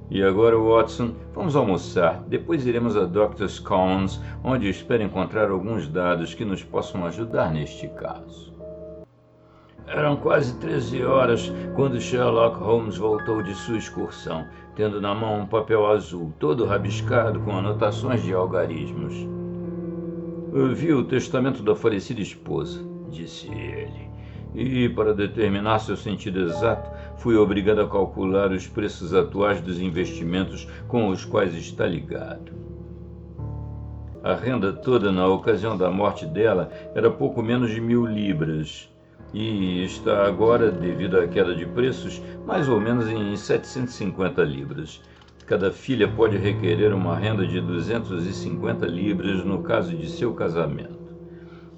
E agora, Watson, vamos almoçar. Depois iremos a Dr. Scones, onde espero encontrar alguns dados que nos possam ajudar neste caso. Eram quase 13 horas quando Sherlock Holmes voltou de sua excursão, tendo na mão um papel azul, todo rabiscado com anotações de algarismos. Vi o testamento da falecida esposa, disse ele, e, para determinar seu sentido exato, fui obrigado a calcular os preços atuais dos investimentos com os quais está ligado. A renda toda na ocasião da morte dela era pouco menos de 1000 libras, e está agora, devido à queda de preços, mais ou menos em 750 libras. Cada filha pode requerer uma renda de 250 libras no caso de seu casamento.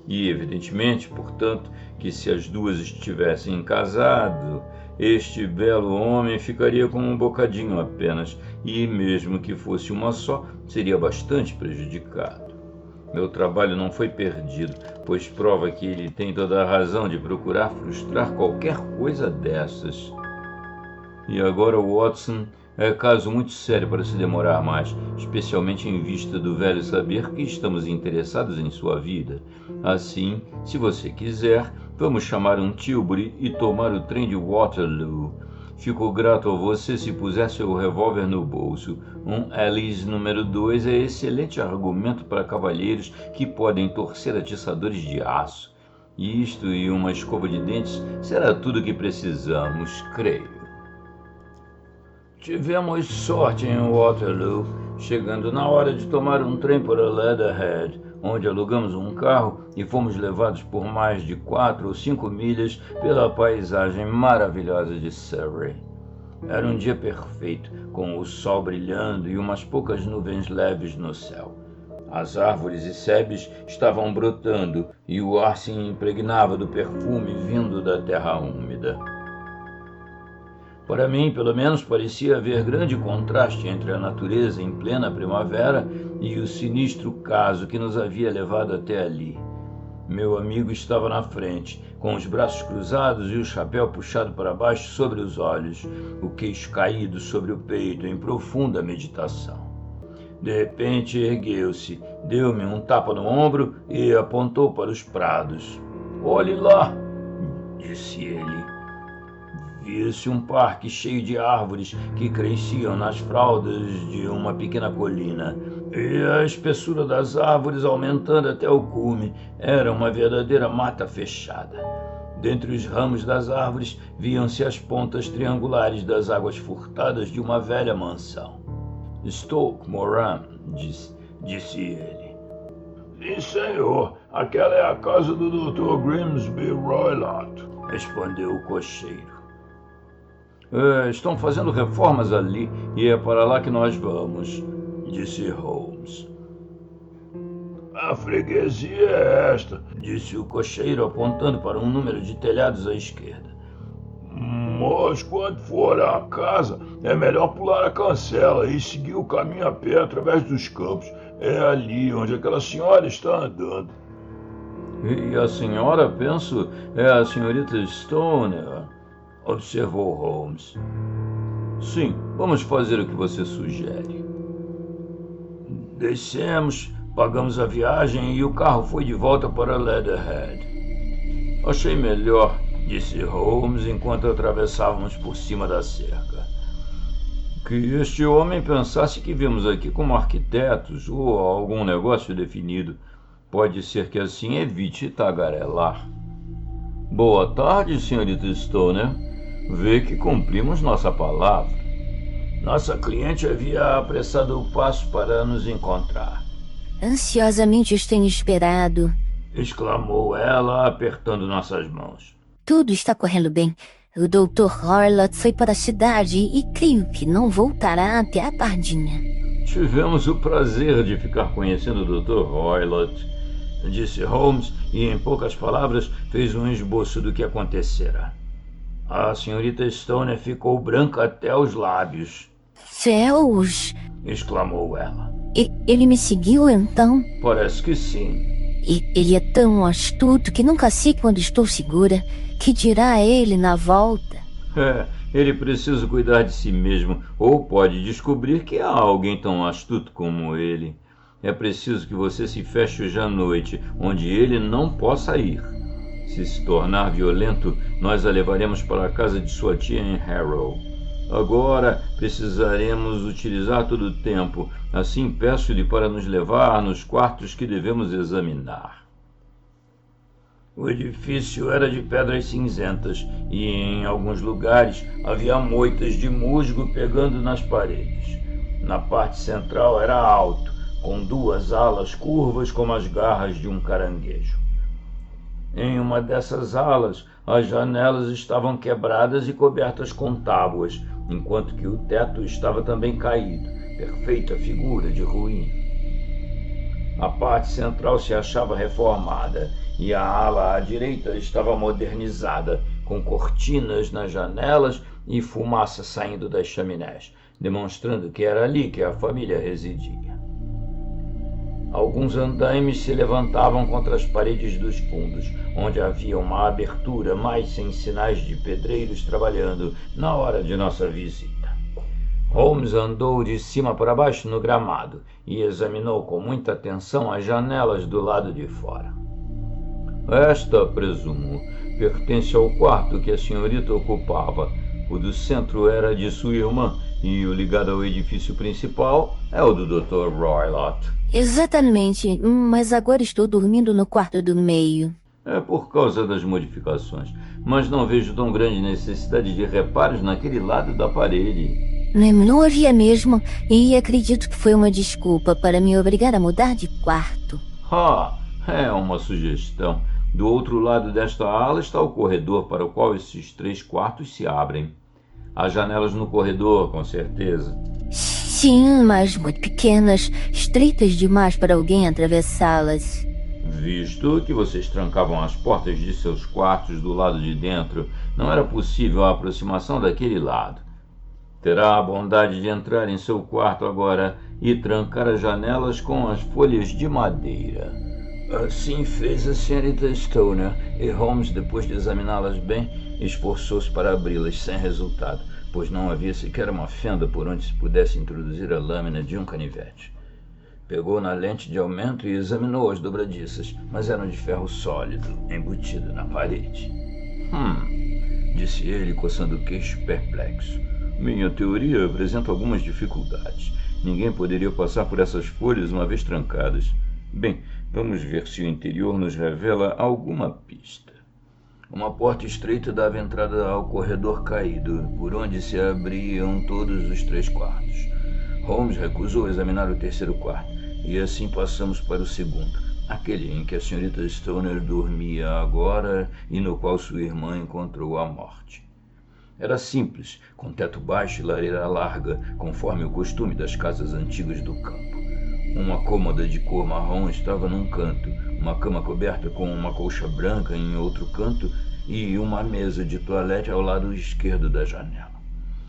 E, evidentemente, portanto, que se as duas estivessem casado, este belo homem ficaria com um bocadinho apenas, e mesmo que fosse uma só, seria bastante prejudicado. Meu trabalho não foi perdido, pois prova que ele tem toda a razão de procurar frustrar qualquer coisa dessas. E agora, Watson, é caso muito sério para se demorar mais, especialmente em vista do velho saber que estamos interessados em sua vida. Assim, se você quiser, vamos chamar um Tilbury e tomar o trem de Waterloo. Fico grato a você se puser seu revólver no bolso. Um Alice número 2 é excelente argumento para cavalheiros que podem torcer atiçadores de aço. Isto e uma escova de dentes será tudo o que precisamos, creio. Tivemos sorte em Waterloo, chegando na hora de tomar um trem para Leatherhead, onde alugamos um carro e fomos levados por mais de 4 ou 5 milhas pela paisagem maravilhosa de Surrey. Era um dia perfeito, com o sol brilhando e umas poucas nuvens leves no céu. As árvores e sebes estavam brotando e o ar se impregnava do perfume vindo da terra úmida. Para mim, pelo menos, parecia haver grande contraste entre a natureza em plena primavera e o sinistro caso que nos havia levado até ali. Meu amigo estava na frente, com os braços cruzados e o chapéu puxado para baixo sobre os olhos, o queixo caído sobre o peito em profunda meditação. De repente ergueu-se, deu-me um tapa no ombro e apontou para os prados. "Olhe lá", disse ele. Via-se um parque cheio de árvores que cresciam nas fraldas de uma pequena colina, e a espessura das árvores aumentando até o cume. Era uma verdadeira mata fechada. Dentre os ramos das árvores viam-se as pontas triangulares das águas furtadas de uma velha mansão. "Stoke Moran", disse ele. "Sim, senhor. Aquela é a casa do Dr. Grimsby Roylott", respondeu o cocheiro. "Estão fazendo reformas ali e é para lá que nós vamos", disse Holmes. "A freguesia é esta", disse o cocheiro apontando para um número de telhados à esquerda. "Mas quando for à casa, é melhor pular a cancela e seguir o caminho a pé através dos campos. É ali onde aquela senhora está andando." "E a senhora, penso, é a senhorita Stoner", observou Holmes. "Sim, vamos fazer o que você sugere." Descemos, pagamos a viagem e o carro foi de volta para Leatherhead. "Achei melhor", disse Holmes enquanto atravessávamos por cima da cerca, "que este homem pensasse que viemos aqui como arquitetos ou algum negócio definido. Pode ser que assim evite tagarelar." "Boa tarde, senhorita Stoner. Vê que cumprimos nossa palavra." Nossa cliente havia apressado o passo para nos encontrar. Ansiosamente os tenho esperado, exclamou ela, apertando nossas mãos. Tudo está correndo bem. O Dr. Roylott foi para a cidade e creio que não voltará até a Pardinha. Tivemos o prazer de ficar conhecendo o Dr. Roylott, disse Holmes, e em poucas palavras fez um esboço do que acontecera. A senhorita Stoner ficou branca até os lábios. "Céus!" exclamou ela. Ele me seguiu então? Parece que sim. Ele é tão astuto que nunca sei quando estou segura. Que dirá ele na volta? Ele precisa cuidar de si mesmo, ou pode descobrir que há alguém tão astuto como ele. É preciso que você se feche hoje à noite, onde ele não possa ir. Se tornar violento, nós a levaremos para a casa de sua tia em Harrow. Agora precisaremos utilizar todo o tempo, assim peço-lhe para nos levar nos quartos que devemos examinar. O edifício era de pedras cinzentas e em alguns lugares havia moitas de musgo pegando nas paredes. Na parte central era alto, com duas alas curvas como as garras de um caranguejo. Em uma dessas alas, as janelas estavam quebradas e cobertas com tábuas, enquanto que o teto estava também caído, perfeita figura de ruína. A parte central se achava reformada e a ala à direita estava modernizada, com cortinas nas janelas e fumaça saindo das chaminés, demonstrando que era ali que a família residia. Alguns andaimes se levantavam contra as paredes dos fundos, onde havia uma abertura, mas sem sinais de pedreiros trabalhando na hora de nossa visita. Holmes andou de cima para baixo no gramado e examinou com muita atenção as janelas do lado de fora. Esta, presumo, pertence ao quarto que a senhorita ocupava. O do centro era de sua irmã e o ligado ao edifício principal é o do Dr. Roylott. Exatamente, mas agora estou dormindo no quarto do meio. É por causa das modificações, mas não vejo tão grande necessidade de reparos naquele lado da parede. Não havia mesmo, e acredito que foi uma desculpa para me obrigar a mudar de quarto. É uma sugestão. Do outro lado desta ala está o corredor para o qual esses 3 quartos se abrem. Há janelas no corredor, com certeza. Sim, mas muito pequenas, estreitas demais para alguém atravessá-las. Visto que vocês trancavam as portas de seus quartos do lado de dentro, não era possível a aproximação daquele lado. Terá a bondade de entrar em seu quarto agora e trancar as janelas com as folhas de madeira. Assim fez a senhorita Stoner, e Holmes, depois de examiná-las bem, esforçou-se para abri-las sem resultado, pois não havia sequer uma fenda por onde se pudesse introduzir a lâmina de um canivete. Pegou na lente de aumento e examinou as dobradiças, mas eram de ferro sólido, embutido na parede. Disse ele, coçando o queixo perplexo. Minha teoria apresenta algumas dificuldades. Ninguém poderia passar por essas folhas uma vez trancadas. Bem, vamos ver se o interior nos revela alguma pista. Uma porta estreita dava entrada ao corredor caído, por onde se abriam todos os 3 quartos. Holmes recusou examinar o terceiro quarto, e assim passamos para o segundo, aquele em que a senhorita Stoner dormia agora e no qual sua irmã encontrou a morte. Era simples, com teto baixo e lareira larga, conforme o costume das casas antigas do campo. Uma cômoda de cor marrom estava num canto, uma cama coberta com uma colcha branca em outro canto e uma mesa de toalete ao lado esquerdo da janela.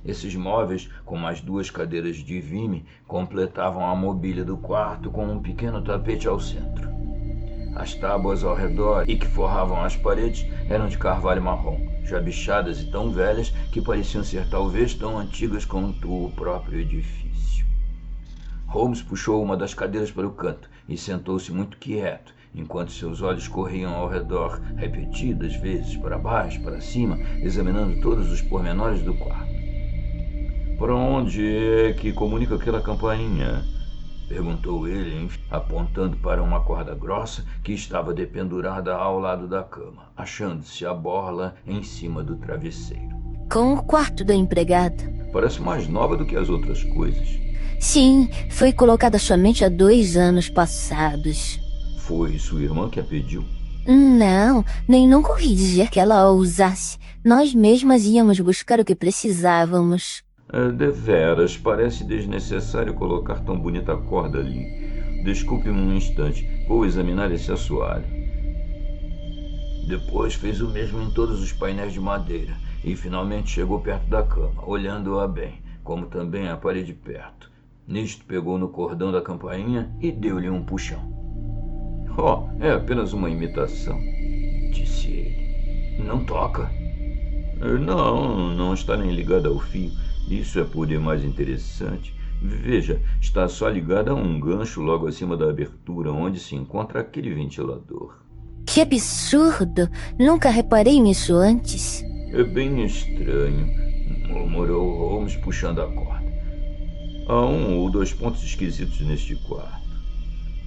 Esses móveis, com mais 2 cadeiras de vime, completavam a mobília do quarto com um pequeno tapete ao centro. As tábuas ao redor e que forravam as paredes eram de carvalho marrom, já bichadas e tão velhas que pareciam ser talvez tão antigas quanto o próprio edifício. Holmes puxou uma das cadeiras para o canto e sentou-se muito quieto, enquanto seus olhos corriam ao redor, repetidas vezes para baixo, para cima, examinando todos os pormenores do quarto. Para onde é que comunica aquela campainha? Perguntou ele, apontando para uma corda grossa que estava dependurada ao lado da cama, achando-se a borla em cima do travesseiro. Com o quarto da empregada. Parece mais nova do que as outras coisas. Sim, foi colocada somente há 2 anos passados. Foi sua irmã que a pediu? Não, nem nunca ouvi dizer que ela a usasse. Nós mesmas íamos buscar o que precisávamos. Deveras, parece desnecessário colocar tão bonita corda ali. Desculpe-me um instante, vou examinar esse assoalho. Depois fez o mesmo em todos os painéis de madeira e finalmente chegou perto da cama, olhando-a bem, como também a parede perto. Nisto pegou no cordão da campainha e deu-lhe um puxão. É apenas uma imitação, disse ele. Não toca? Não está nem ligada ao fio. Isso é por demais interessante. Veja, está só ligada a um gancho logo acima da abertura, onde se encontra aquele ventilador. Que absurdo! Nunca reparei nisso antes. É bem estranho, murmurou Holmes, puxando a corda. Há 1 ou 2 pontos esquisitos neste quarto.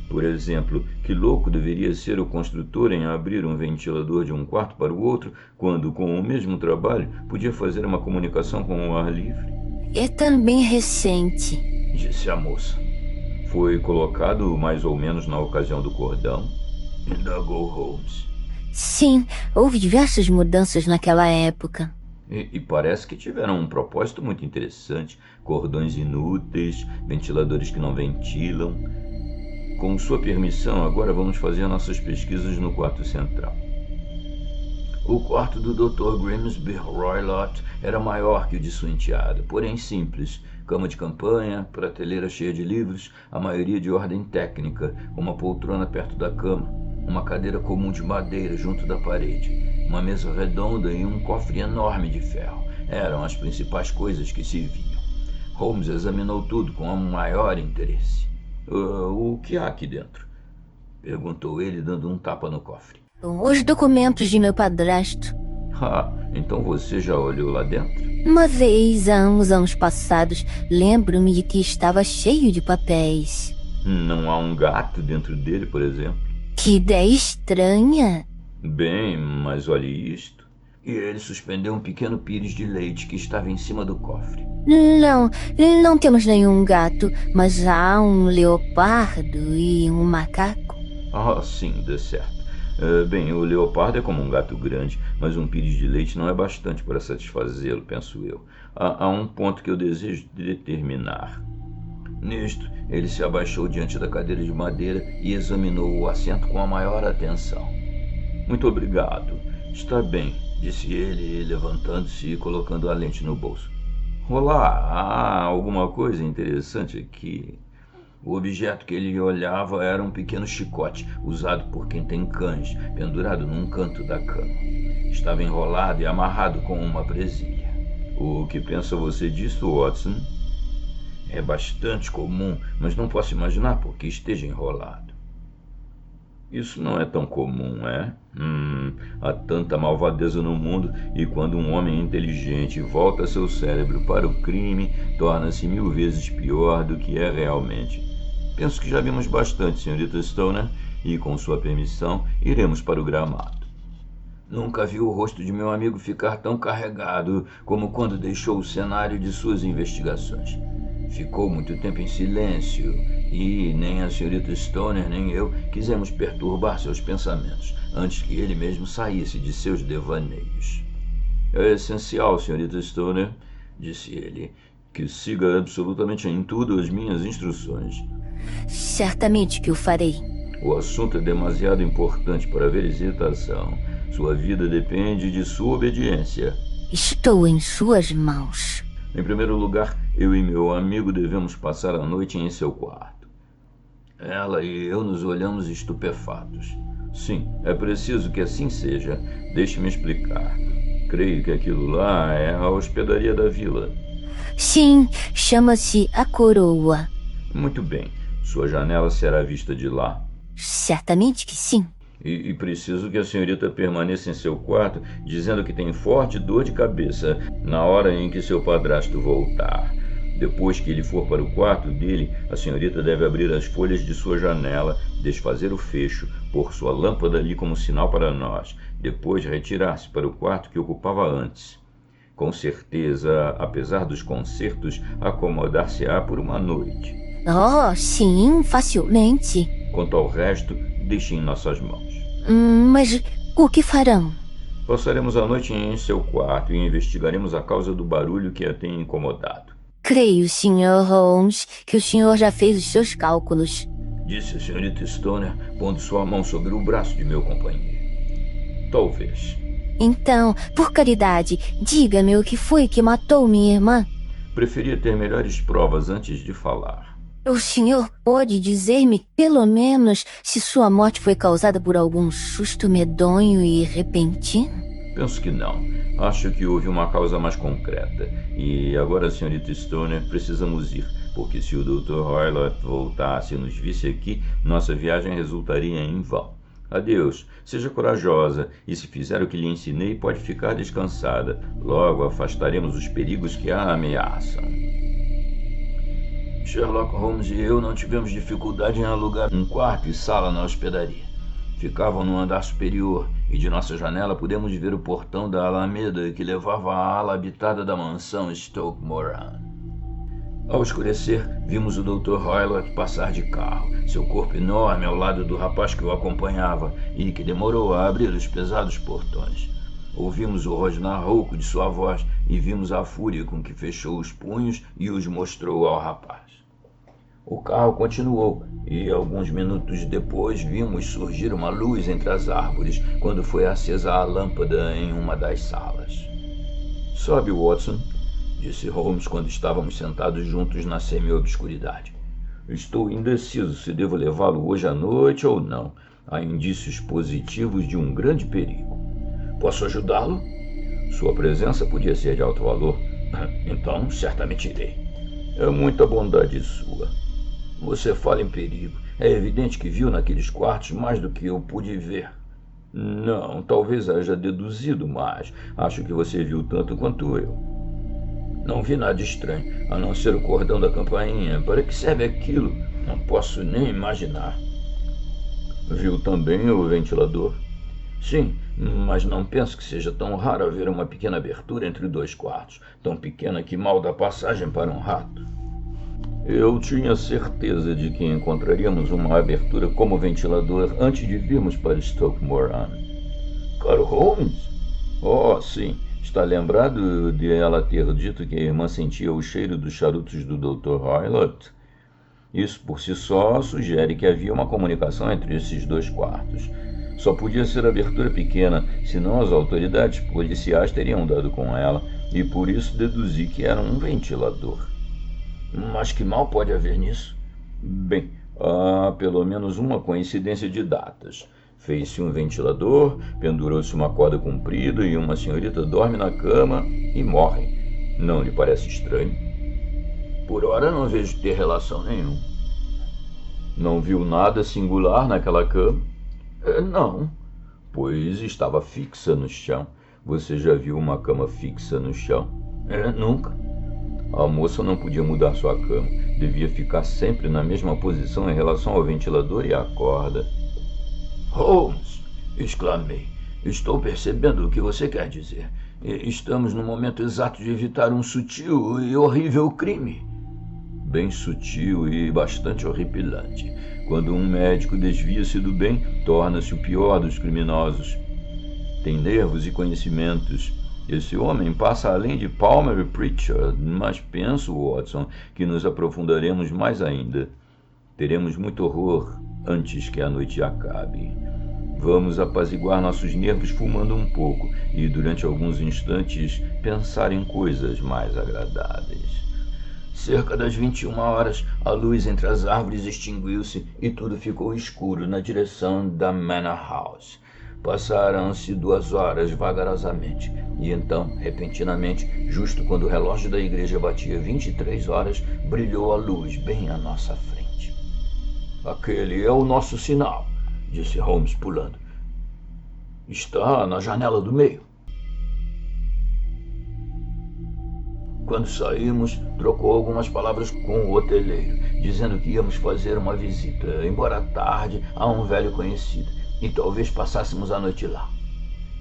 Por exemplo, que louco deveria ser o construtor em abrir um ventilador de um quarto para o outro, quando, com o mesmo trabalho, podia fazer uma comunicação com o ar livre? É também recente, disse a moça. Foi colocado mais ou menos na ocasião do cordão? Indagou Holmes. Sim, houve diversas mudanças naquela época. E parece que tiveram um propósito muito interessante. Cordões inúteis, ventiladores que não ventilam. Com sua permissão, agora vamos fazer nossas pesquisas no quarto central. O quarto do Dr. Grimsby Roylott era maior que o de sua enteada, porém simples. Cama de campanha, prateleira cheia de livros, a maioria de ordem técnica, uma poltrona perto da cama, uma cadeira comum de madeira junto da parede, uma mesa redonda e um cofre enorme de ferro. Eram as principais coisas que se viam. Holmes examinou tudo com o maior interesse. O que há aqui dentro? Perguntou ele, dando um tapa no cofre. Os documentos de meu padrasto. Ah, então você já olhou lá dentro? Uma vez, há uns anos passados, lembro-me de que estava cheio de papéis. Não há um gato dentro dele, por exemplo? Que ideia estranha! Bem, mas olhe isto. E ele suspendeu um pequeno pires de leite que estava em cima do cofre. Não temos nenhum gato, mas há um leopardo e um macaco. Ah, sim, dê certo. Bem, o leopardo é como um gato grande, mas um pires de leite não é bastante para satisfazê-lo, penso eu. Há um ponto que eu desejo determinar. Nisto, ele se abaixou diante da cadeira de madeira e examinou o assento com a maior atenção. Muito obrigado. Está bem, disse ele, levantando-se e colocando a lente no bolso. Olá, há alguma coisa interessante aqui. O objeto que ele olhava era um pequeno chicote, usado por quem tem cães, pendurado num canto da cama. Estava enrolado e amarrado com uma presilha. O que pensa você disso, Watson? É bastante comum, mas não posso imaginar por que esteja enrolado. Isso não é tão comum, é? Há tanta malvadeza no mundo, e quando um homem inteligente volta seu cérebro para o crime, torna-se 1000 vezes pior do que é realmente. Penso que já vimos bastante, senhorita Stoner, e com sua permissão, iremos para o gramado. Nunca vi o rosto de meu amigo ficar tão carregado como quando deixou o cenário de suas investigações. Ficou muito tempo em silêncio e nem a senhorita Stoner nem eu quisemos perturbar seus pensamentos antes que ele mesmo saísse de seus devaneios. É essencial, senhorita Stoner, disse ele, que siga absolutamente em tudo as minhas instruções. Certamente que o farei. O assunto é demasiado importante para haver hesitação. Sua vida depende de sua obediência. Estou em suas mãos. Em primeiro lugar, eu e meu amigo devemos passar a noite em seu quarto. Ela e eu nos olhamos estupefatos. Sim, é preciso que assim seja. Deixe-me explicar. Creio que aquilo lá é a hospedaria da vila. Sim, chama-se A Coroa. Muito bem. Sua janela será vista de lá? Certamente que sim. E preciso que a senhorita permaneça em seu quarto, dizendo que tem forte dor de cabeça na hora em que seu padrasto voltar. Depois que ele for para o quarto dele, a senhorita deve abrir as folhas de sua janela, desfazer o fecho, pôr sua lâmpada ali como sinal para nós, depois retirar-se para o quarto que ocupava antes. Com certeza, apesar dos concertos, acomodar-se-á por uma noite. Oh, sim, facilmente. Quanto ao resto, deixe em nossas mãos. Mas o que farão? Passaremos a noite em seu quarto e investigaremos a causa do barulho que a tem incomodado. Creio, Sr. Holmes, que o senhor já fez os seus cálculos. Disse a senhorita Stoner, pondo sua mão sobre o braço de meu companheiro. Talvez. Então, por caridade, diga-me o que foi que matou minha irmã. Preferia ter melhores provas antes de falar. O senhor pode dizer-me, pelo menos, se sua morte foi causada por algum susto medonho e repentino? Penso que não. Acho que houve uma causa mais concreta. E agora, senhorita Stoner, precisamos ir, porque se o Dr. Roylott voltasse e nos visse aqui, nossa viagem resultaria em vão. Adeus, seja corajosa, e se fizer o que lhe ensinei, pode ficar descansada. Logo afastaremos os perigos que a ameaçam. Sherlock Holmes e eu não tivemos dificuldade em alugar um quarto e sala na hospedaria. Ficavam no andar superior e de nossa janela pudemos ver o portão da alameda que levava à ala habitada da mansão Stoke Moran. Ao escurecer, vimos o Dr. Roylott passar de carro, seu corpo enorme ao lado do rapaz que o acompanhava e que demorou a abrir os pesados portões. Ouvimos o rosnar rouco de sua voz e vimos a fúria com que fechou os punhos e os mostrou ao rapaz. O carro continuou e alguns minutos depois vimos surgir uma luz entre as árvores quando foi acesa a lâmpada em uma das salas. Sobe, Watson, disse Holmes quando estávamos sentados juntos na semi-obscuridade. Estou indeciso se devo levá-lo hoje à noite ou não. Há indícios positivos de um grande perigo. Posso ajudá-lo? Sua presença podia ser de alto valor. Então, certamente irei. É muita bondade sua. Você fala em perigo. É evidente que viu naqueles quartos mais do que eu pude ver. Não, talvez haja deduzido, mas acho que você viu tanto quanto eu. Não vi nada estranho, a não ser o cordão da campainha. Para que serve aquilo? Não posso nem imaginar. Viu também o ventilador? Sim, mas não penso que seja tão raro haver uma pequena abertura entre 2 quartos, tão pequena que mal dá passagem para um rato. Eu tinha certeza de que encontraríamos uma abertura como ventilador antes de virmos para Stoke Moran. Caro Holmes? Oh, sim. Está lembrado de ela ter dito que a irmã sentia o cheiro dos charutos do Dr. Roylott? Isso por si só sugere que havia uma comunicação entre esses 2 quartos. Só podia ser abertura pequena, senão as autoridades policiais teriam dado com ela, e por isso deduzi que era um ventilador. Mas que mal pode haver nisso? Bem, há pelo menos uma coincidência de datas. Fez-se um ventilador, pendurou-se uma corda comprida e uma senhorita dorme na cama e morre. Não lhe parece estranho? Por ora não vejo ter relação nenhuma. Não viu nada singular naquela cama? Não, pois estava fixa no chão. Você já viu uma cama fixa no chão? Nunca. A moça não podia mudar sua cama. Devia ficar sempre na mesma posição em relação ao ventilador e à corda. Holmes, exclamei, estou percebendo o que você quer dizer. Estamos no momento exato de evitar um sutil e horrível crime. Bem sutil e bastante horripilante. Quando um médico desvia-se do bem, torna-se o pior dos criminosos. Tem nervos e conhecimentos. Esse homem passa além de Palmer e Pritchard, mas penso, Watson, que nos aprofundaremos mais ainda. Teremos muito horror antes que a noite acabe. Vamos apaziguar nossos nervos fumando um pouco e, durante alguns instantes, pensar em coisas mais agradáveis. Cerca das 21 horas, a luz entre as árvores extinguiu-se e tudo ficou escuro na direção da Manor House. Passaram-se 2 horas vagarosamente, e então, repentinamente, justo quando o relógio da igreja batia 23 horas, brilhou a luz bem à nossa frente. Aquele é o nosso sinal, disse Holmes pulando. Está na janela do meio. Quando saímos, trocou algumas palavras com o hoteleiro, dizendo que íamos fazer uma visita, embora tarde, a um velho conhecido, e talvez passássemos a noite lá.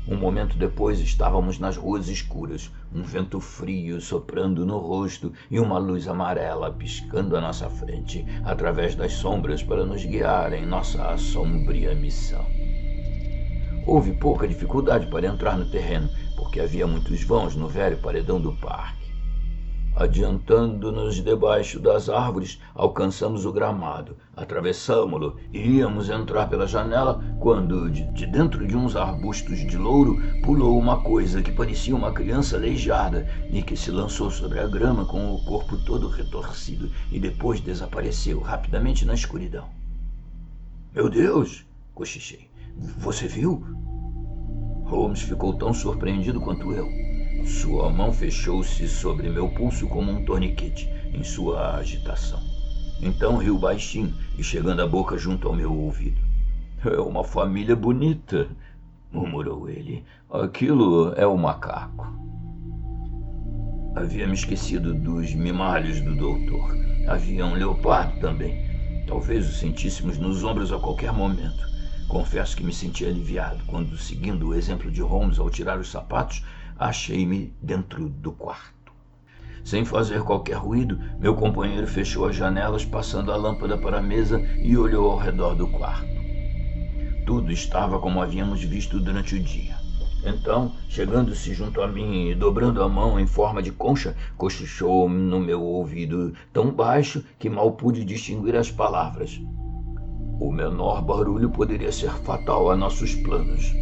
Um momento depois estávamos nas ruas escuras, um vento frio soprando no rosto e uma luz amarela piscando à nossa frente, através das sombras para nos guiar em nossa sombria missão. Houve pouca dificuldade para entrar no terreno, porque havia muitos vãos no velho paredão do parque. Adiantando-nos debaixo das árvores, alcançamos o gramado, atravessamo-lo e íamos entrar pela janela quando, de dentro de uns arbustos de louro, pulou uma coisa que parecia uma criança aleijada e que se lançou sobre a grama com o corpo todo retorcido e depois desapareceu rapidamente na escuridão. Meu Deus! Cochichei. Você viu? Holmes ficou tão surpreendido quanto eu. Sua mão fechou-se sobre meu pulso como um torniquete, em sua agitação. Então riu baixinho e chegando a boca junto ao meu ouvido. É uma família bonita, murmurou ele. Aquilo é o macaco. Havia me esquecido dos mimalhos do doutor. Havia um leopardo também. Talvez o sentíssemos nos ombros a qualquer momento. Confesso que me senti aliviado quando, seguindo o exemplo de Holmes ao tirar os sapatos, achei-me dentro do quarto. Sem fazer qualquer ruído, meu companheiro fechou as janelas, passando a lâmpada para a mesa e olhou ao redor do quarto. Tudo estava como havíamos visto durante o dia. Então, chegando-se junto a mim e dobrando a mão em forma de concha, cochichou no meu ouvido tão baixo que mal pude distinguir as palavras. O menor barulho poderia ser fatal a nossos planos.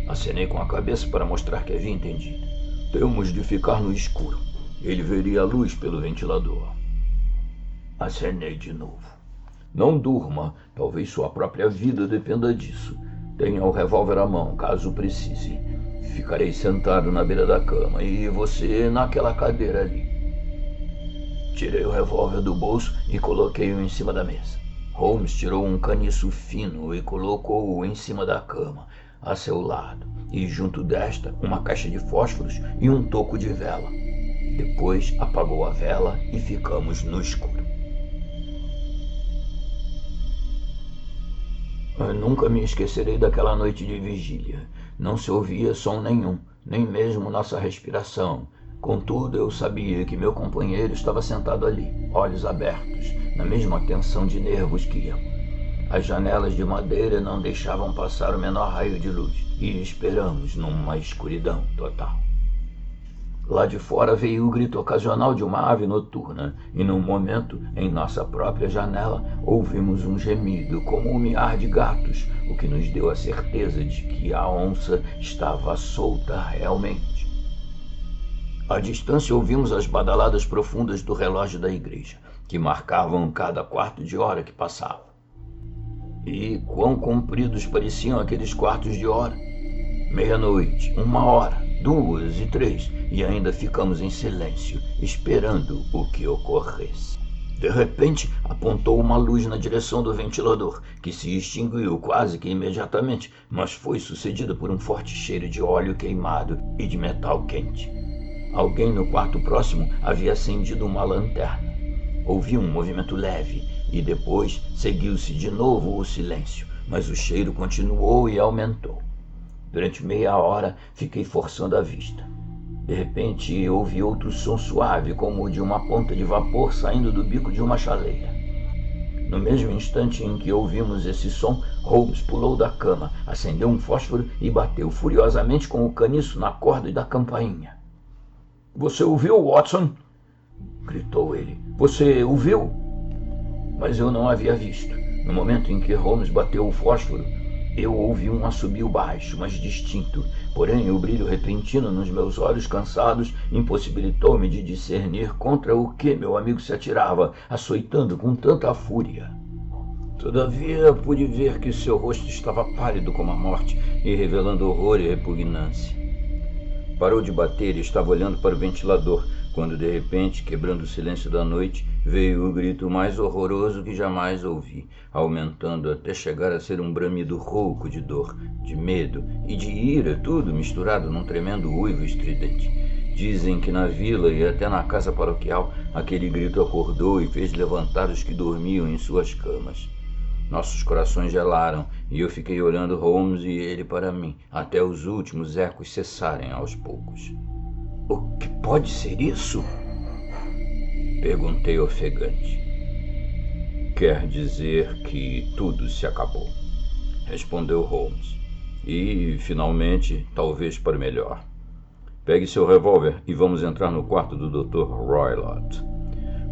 Acenei com a cabeça para mostrar que havia entendido. Temos de ficar no escuro. Ele veria a luz pelo ventilador. Acenei de novo. Não durma, talvez sua própria vida dependa disso. Tenha o revólver à mão, caso precise. Ficarei sentado na beira da cama e você naquela cadeira ali. Tirei o revólver do bolso e coloquei-o em cima da mesa. Holmes tirou um caniço fino e colocou-o em cima da cama, a seu lado, e junto desta uma caixa de fósforos e um toco de vela. Depois apagou a vela e ficamos no escuro. Eu nunca me esquecerei daquela noite de vigília. Não se ouvia som nenhum, nem mesmo nossa respiração. Contudo, eu sabia que meu companheiro estava sentado ali, olhos abertos, na mesma tensão de nervos que eu. As janelas de madeira não deixavam passar o menor raio de luz, e esperamos numa escuridão total. Lá de fora veio o grito ocasional de uma ave noturna, e num momento, em nossa própria janela, ouvimos um gemido como um miar de gatos, o que nos deu a certeza de que a onça estava solta realmente. À distância ouvimos as badaladas profundas do relógio da igreja, que marcavam cada quarto de hora que passava. E quão compridos pareciam aqueles quartos de hora! 00:00, 1h, 2 e 3, e ainda ficamos em silêncio, esperando o que ocorresse. De repente, apontou uma luz na direção do ventilador, que se extinguiu quase que imediatamente, mas foi sucedida por um forte cheiro de óleo queimado e de metal quente. Alguém no quarto próximo havia acendido uma lanterna. Ouvi um movimento leve, e depois seguiu-se de novo o silêncio, mas o cheiro continuou e aumentou. Durante meia hora, fiquei forçando a vista. De repente, ouvi outro som suave, como o de uma ponta de vapor saindo do bico de uma chaleira. No mesmo instante em que ouvimos esse som, Holmes pulou da cama, acendeu um fósforo e bateu furiosamente com o caniço na corda da campainha. — Você ouviu, Watson? Gritou ele. — Você ouviu? Mas eu não havia visto. No momento em que Holmes bateu o fósforo, eu ouvi um assobio baixo, mas distinto, porém o brilho repentino nos meus olhos cansados impossibilitou-me de discernir contra o que meu amigo se atirava, açoitando com tanta fúria. Todavia, pude ver que seu rosto estava pálido como a morte e revelando horror e repugnância. Parou de bater e estava olhando para o ventilador, quando de repente, quebrando o silêncio da noite, veio o grito mais horroroso que jamais ouvi, aumentando até chegar a ser um bramido rouco de dor, de medo e de ira, tudo misturado num tremendo uivo estridente. Dizem que na vila e até na casa paroquial, aquele grito acordou e fez levantar os que dormiam em suas camas. Nossos corações gelaram e eu fiquei olhando Holmes e ele para mim, até os últimos ecos cessarem aos poucos. — O que pode ser isso? Perguntei ofegante. — Quer dizer que tudo se acabou, respondeu Holmes. E, finalmente, talvez para melhor. Pegue seu revólver e vamos entrar no quarto do Dr. Roylott.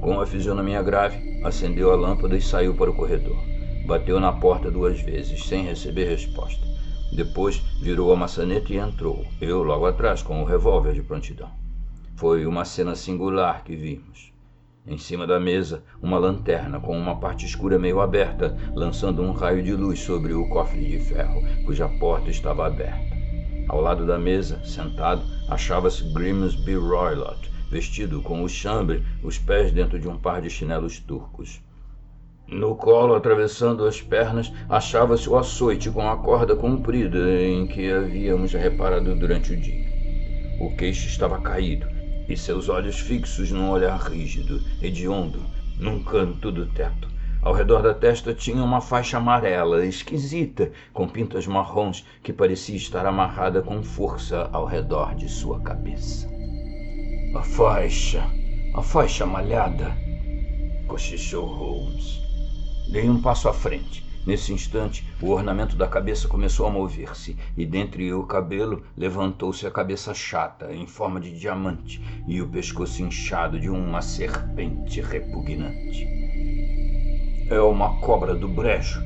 Com a fisionomia grave, acendeu a lâmpada e saiu para o corredor. Bateu na porta 2 vezes, sem receber resposta. Depois virou a maçaneta e entrou, eu logo atrás com o revólver de prontidão. Foi uma cena singular que vimos. Em cima da mesa, uma lanterna com uma parte escura meio aberta, lançando um raio de luz sobre o cofre de ferro, cuja porta estava aberta. Ao lado da mesa, sentado, achava-se Grimsby Roylott, vestido com o chambre, os pés dentro de um par de chinelos turcos. No colo, atravessando as pernas, achava-se o açoite com a corda comprida em que havíamos reparado durante o dia. O queixo estava caído, e seus olhos fixos num olhar rígido, hediondo, num canto do teto. Ao redor da testa tinha uma faixa amarela, esquisita, com pintas marrons, que parecia estar amarrada com força ao redor de sua cabeça. A faixa malhada, cochichou Holmes. Dei um passo à frente, Nesse instante, o ornamento da cabeça começou a mover-se, e dentre o cabelo levantou-se a cabeça chata, em forma de diamante, e o pescoço inchado de uma serpente repugnante. É uma cobra do brejo,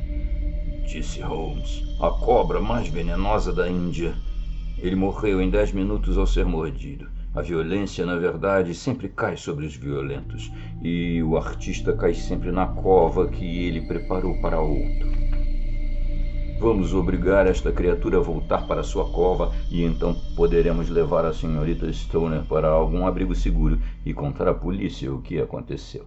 disse Holmes, a cobra mais venenosa da Índia. Ele morreu em 10 minutos ao ser mordido. A violência, na verdade, sempre cai sobre os violentos, e o artista cai sempre na cova que ele preparou para outro. Vamos obrigar esta criatura a voltar para sua cova, e então poderemos levar a senhorita Stoner para algum abrigo seguro e contar à polícia o que aconteceu.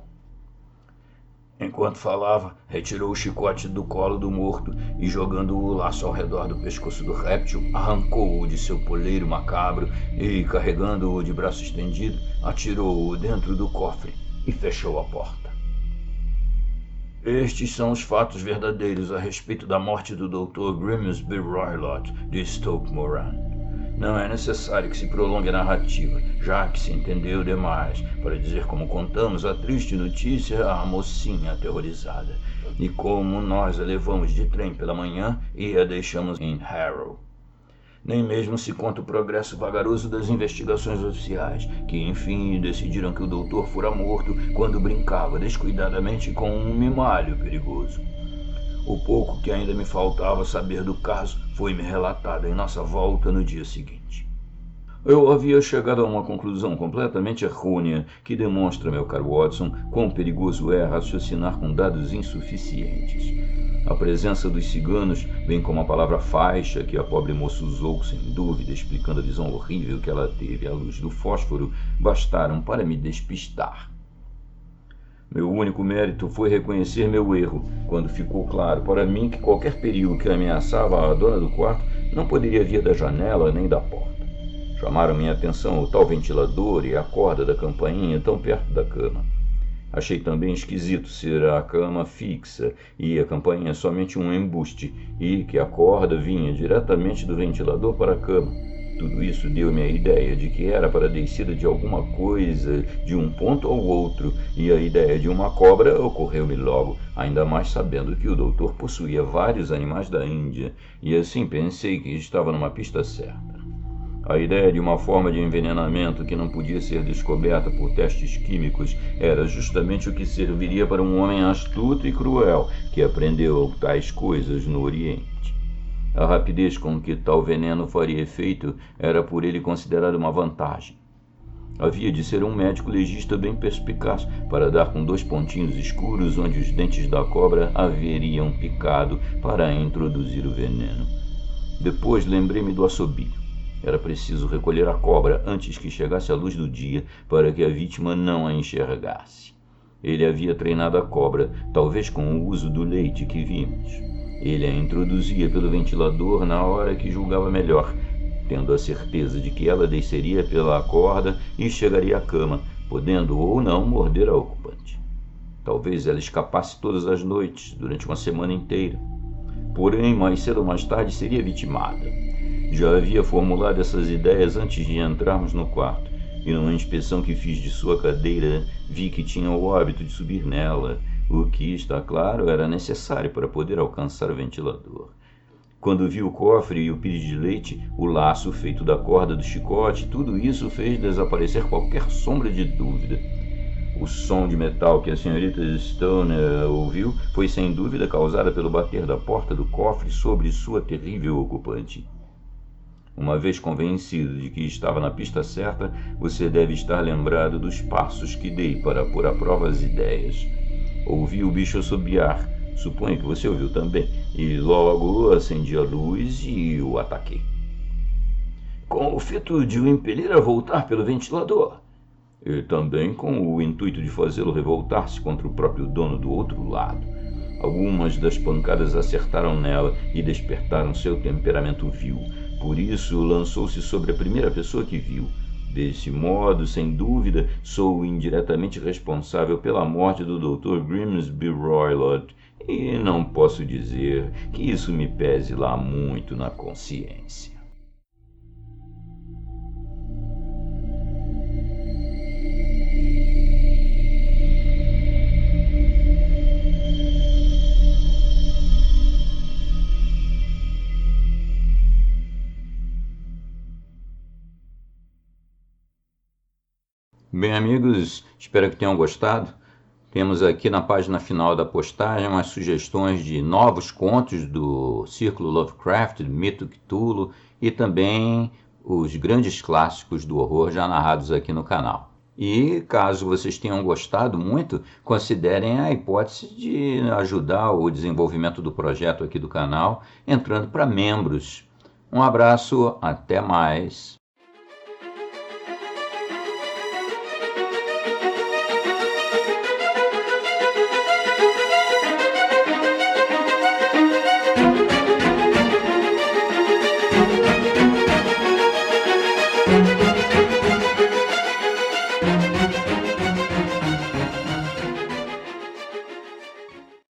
Enquanto falava, retirou o chicote do colo do morto e, jogando o laço ao redor do pescoço do réptil, arrancou-o de seu poleiro macabro e, carregando-o de braço estendido, atirou-o dentro do cofre e fechou a porta. Estes são os fatos verdadeiros a respeito da morte do Dr. Grimsby Roylott de Stoke Moran. Não é necessário que se prolongue a narrativa, já que se entendeu demais para dizer como contamos a triste notícia à mocinha aterrorizada, e como nós a levamos de trem pela manhã e a deixamos em Harrow. Nem mesmo se conta o progresso vagaroso das investigações oficiais, que enfim decidiram que o doutor fora morto quando brincava descuidadamente com um mimalho perigoso. O pouco que ainda me faltava saber do caso foi-me relatado em nossa volta no dia seguinte. Eu havia chegado a uma conclusão completamente errônea que demonstra, meu caro Watson, quão perigoso é raciocinar com dados insuficientes. A presença dos ciganos, bem como a palavra faixa que a pobre moça usou, sem dúvida, explicando a visão horrível que ela teve à luz do fósforo, bastaram para me despistar. Meu único mérito foi reconhecer meu erro, quando ficou claro para mim que qualquer perigo que ameaçava a dona do quarto não poderia vir da janela nem da porta. Chamaram minha atenção o tal ventilador e a corda da campainha tão perto da cama. Achei também esquisito ser a cama fixa e a campainha somente um embuste, e que a corda vinha diretamente do ventilador para a cama. Tudo isso deu-me a ideia de que era para a descida de alguma coisa de um ponto ao outro, e a ideia de uma cobra ocorreu-me logo, ainda mais sabendo que o doutor possuía vários animais da Índia, e assim pensei que estava numa pista certa. A ideia de uma forma de envenenamento que não podia ser descoberta por testes químicos era justamente o que serviria para um homem astuto e cruel que aprendeu tais coisas no Oriente. A rapidez com que tal veneno faria efeito era por ele considerada uma vantagem. Havia de ser um médico legista bem perspicaz para dar com 2 pontinhos escuros onde os dentes da cobra haveriam picado para introduzir o veneno. Depois lembrei-me do assobio. Era preciso recolher a cobra antes que chegasse a luz do dia para que a vítima não a enxergasse. Ele havia treinado a cobra, talvez com o uso do leite que vimos. Ele a introduzia pelo ventilador na hora que julgava melhor, tendo a certeza de que ela desceria pela corda e chegaria à cama, podendo ou não morder a ocupante. Talvez ela escapasse todas as noites, durante uma semana inteira. Porém, mais cedo ou mais tarde seria vitimada. Já havia formulado essas ideias antes de entrarmos no quarto, e numa inspeção que fiz de sua cadeira, vi que tinha o hábito de subir nela, o que, está claro, era necessário para poder alcançar o ventilador. Quando vi o cofre e o pires de leite, o laço feito da corda do chicote, tudo isso fez desaparecer qualquer sombra de dúvida. O som de metal que a senhorita Stoner ouviu foi sem dúvida causada pelo bater da porta do cofre sobre sua terrível ocupante. Uma vez convencido de que estava na pista certa, você deve estar lembrado dos passos que dei para pôr à prova as ideias. Ouvi o bicho assobiar, suponho que você ouviu também, e logo acendi a luz e o ataquei. Com o fito de o impelir a voltar pelo ventilador, e também com o intuito de fazê-lo revoltar-se contra o próprio dono do outro lado. Algumas das pancadas acertaram nela e despertaram seu temperamento vil. Por isso, lançou-se sobre a primeira pessoa que viu. Desse modo, sem dúvida, sou indiretamente responsável pela morte do Dr. Grimsby Roylott, e não posso dizer que isso me pese lá muito na consciência. Bem, amigos, espero que tenham gostado. Temos aqui na página final da postagem umas sugestões de novos contos do Círculo Lovecraft, do Mito Cthulhu, e também os grandes clássicos do horror já narrados aqui no canal. E caso vocês tenham gostado muito, considerem a hipótese de ajudar o desenvolvimento do projeto aqui do canal, entrando para membros. Um abraço, até mais!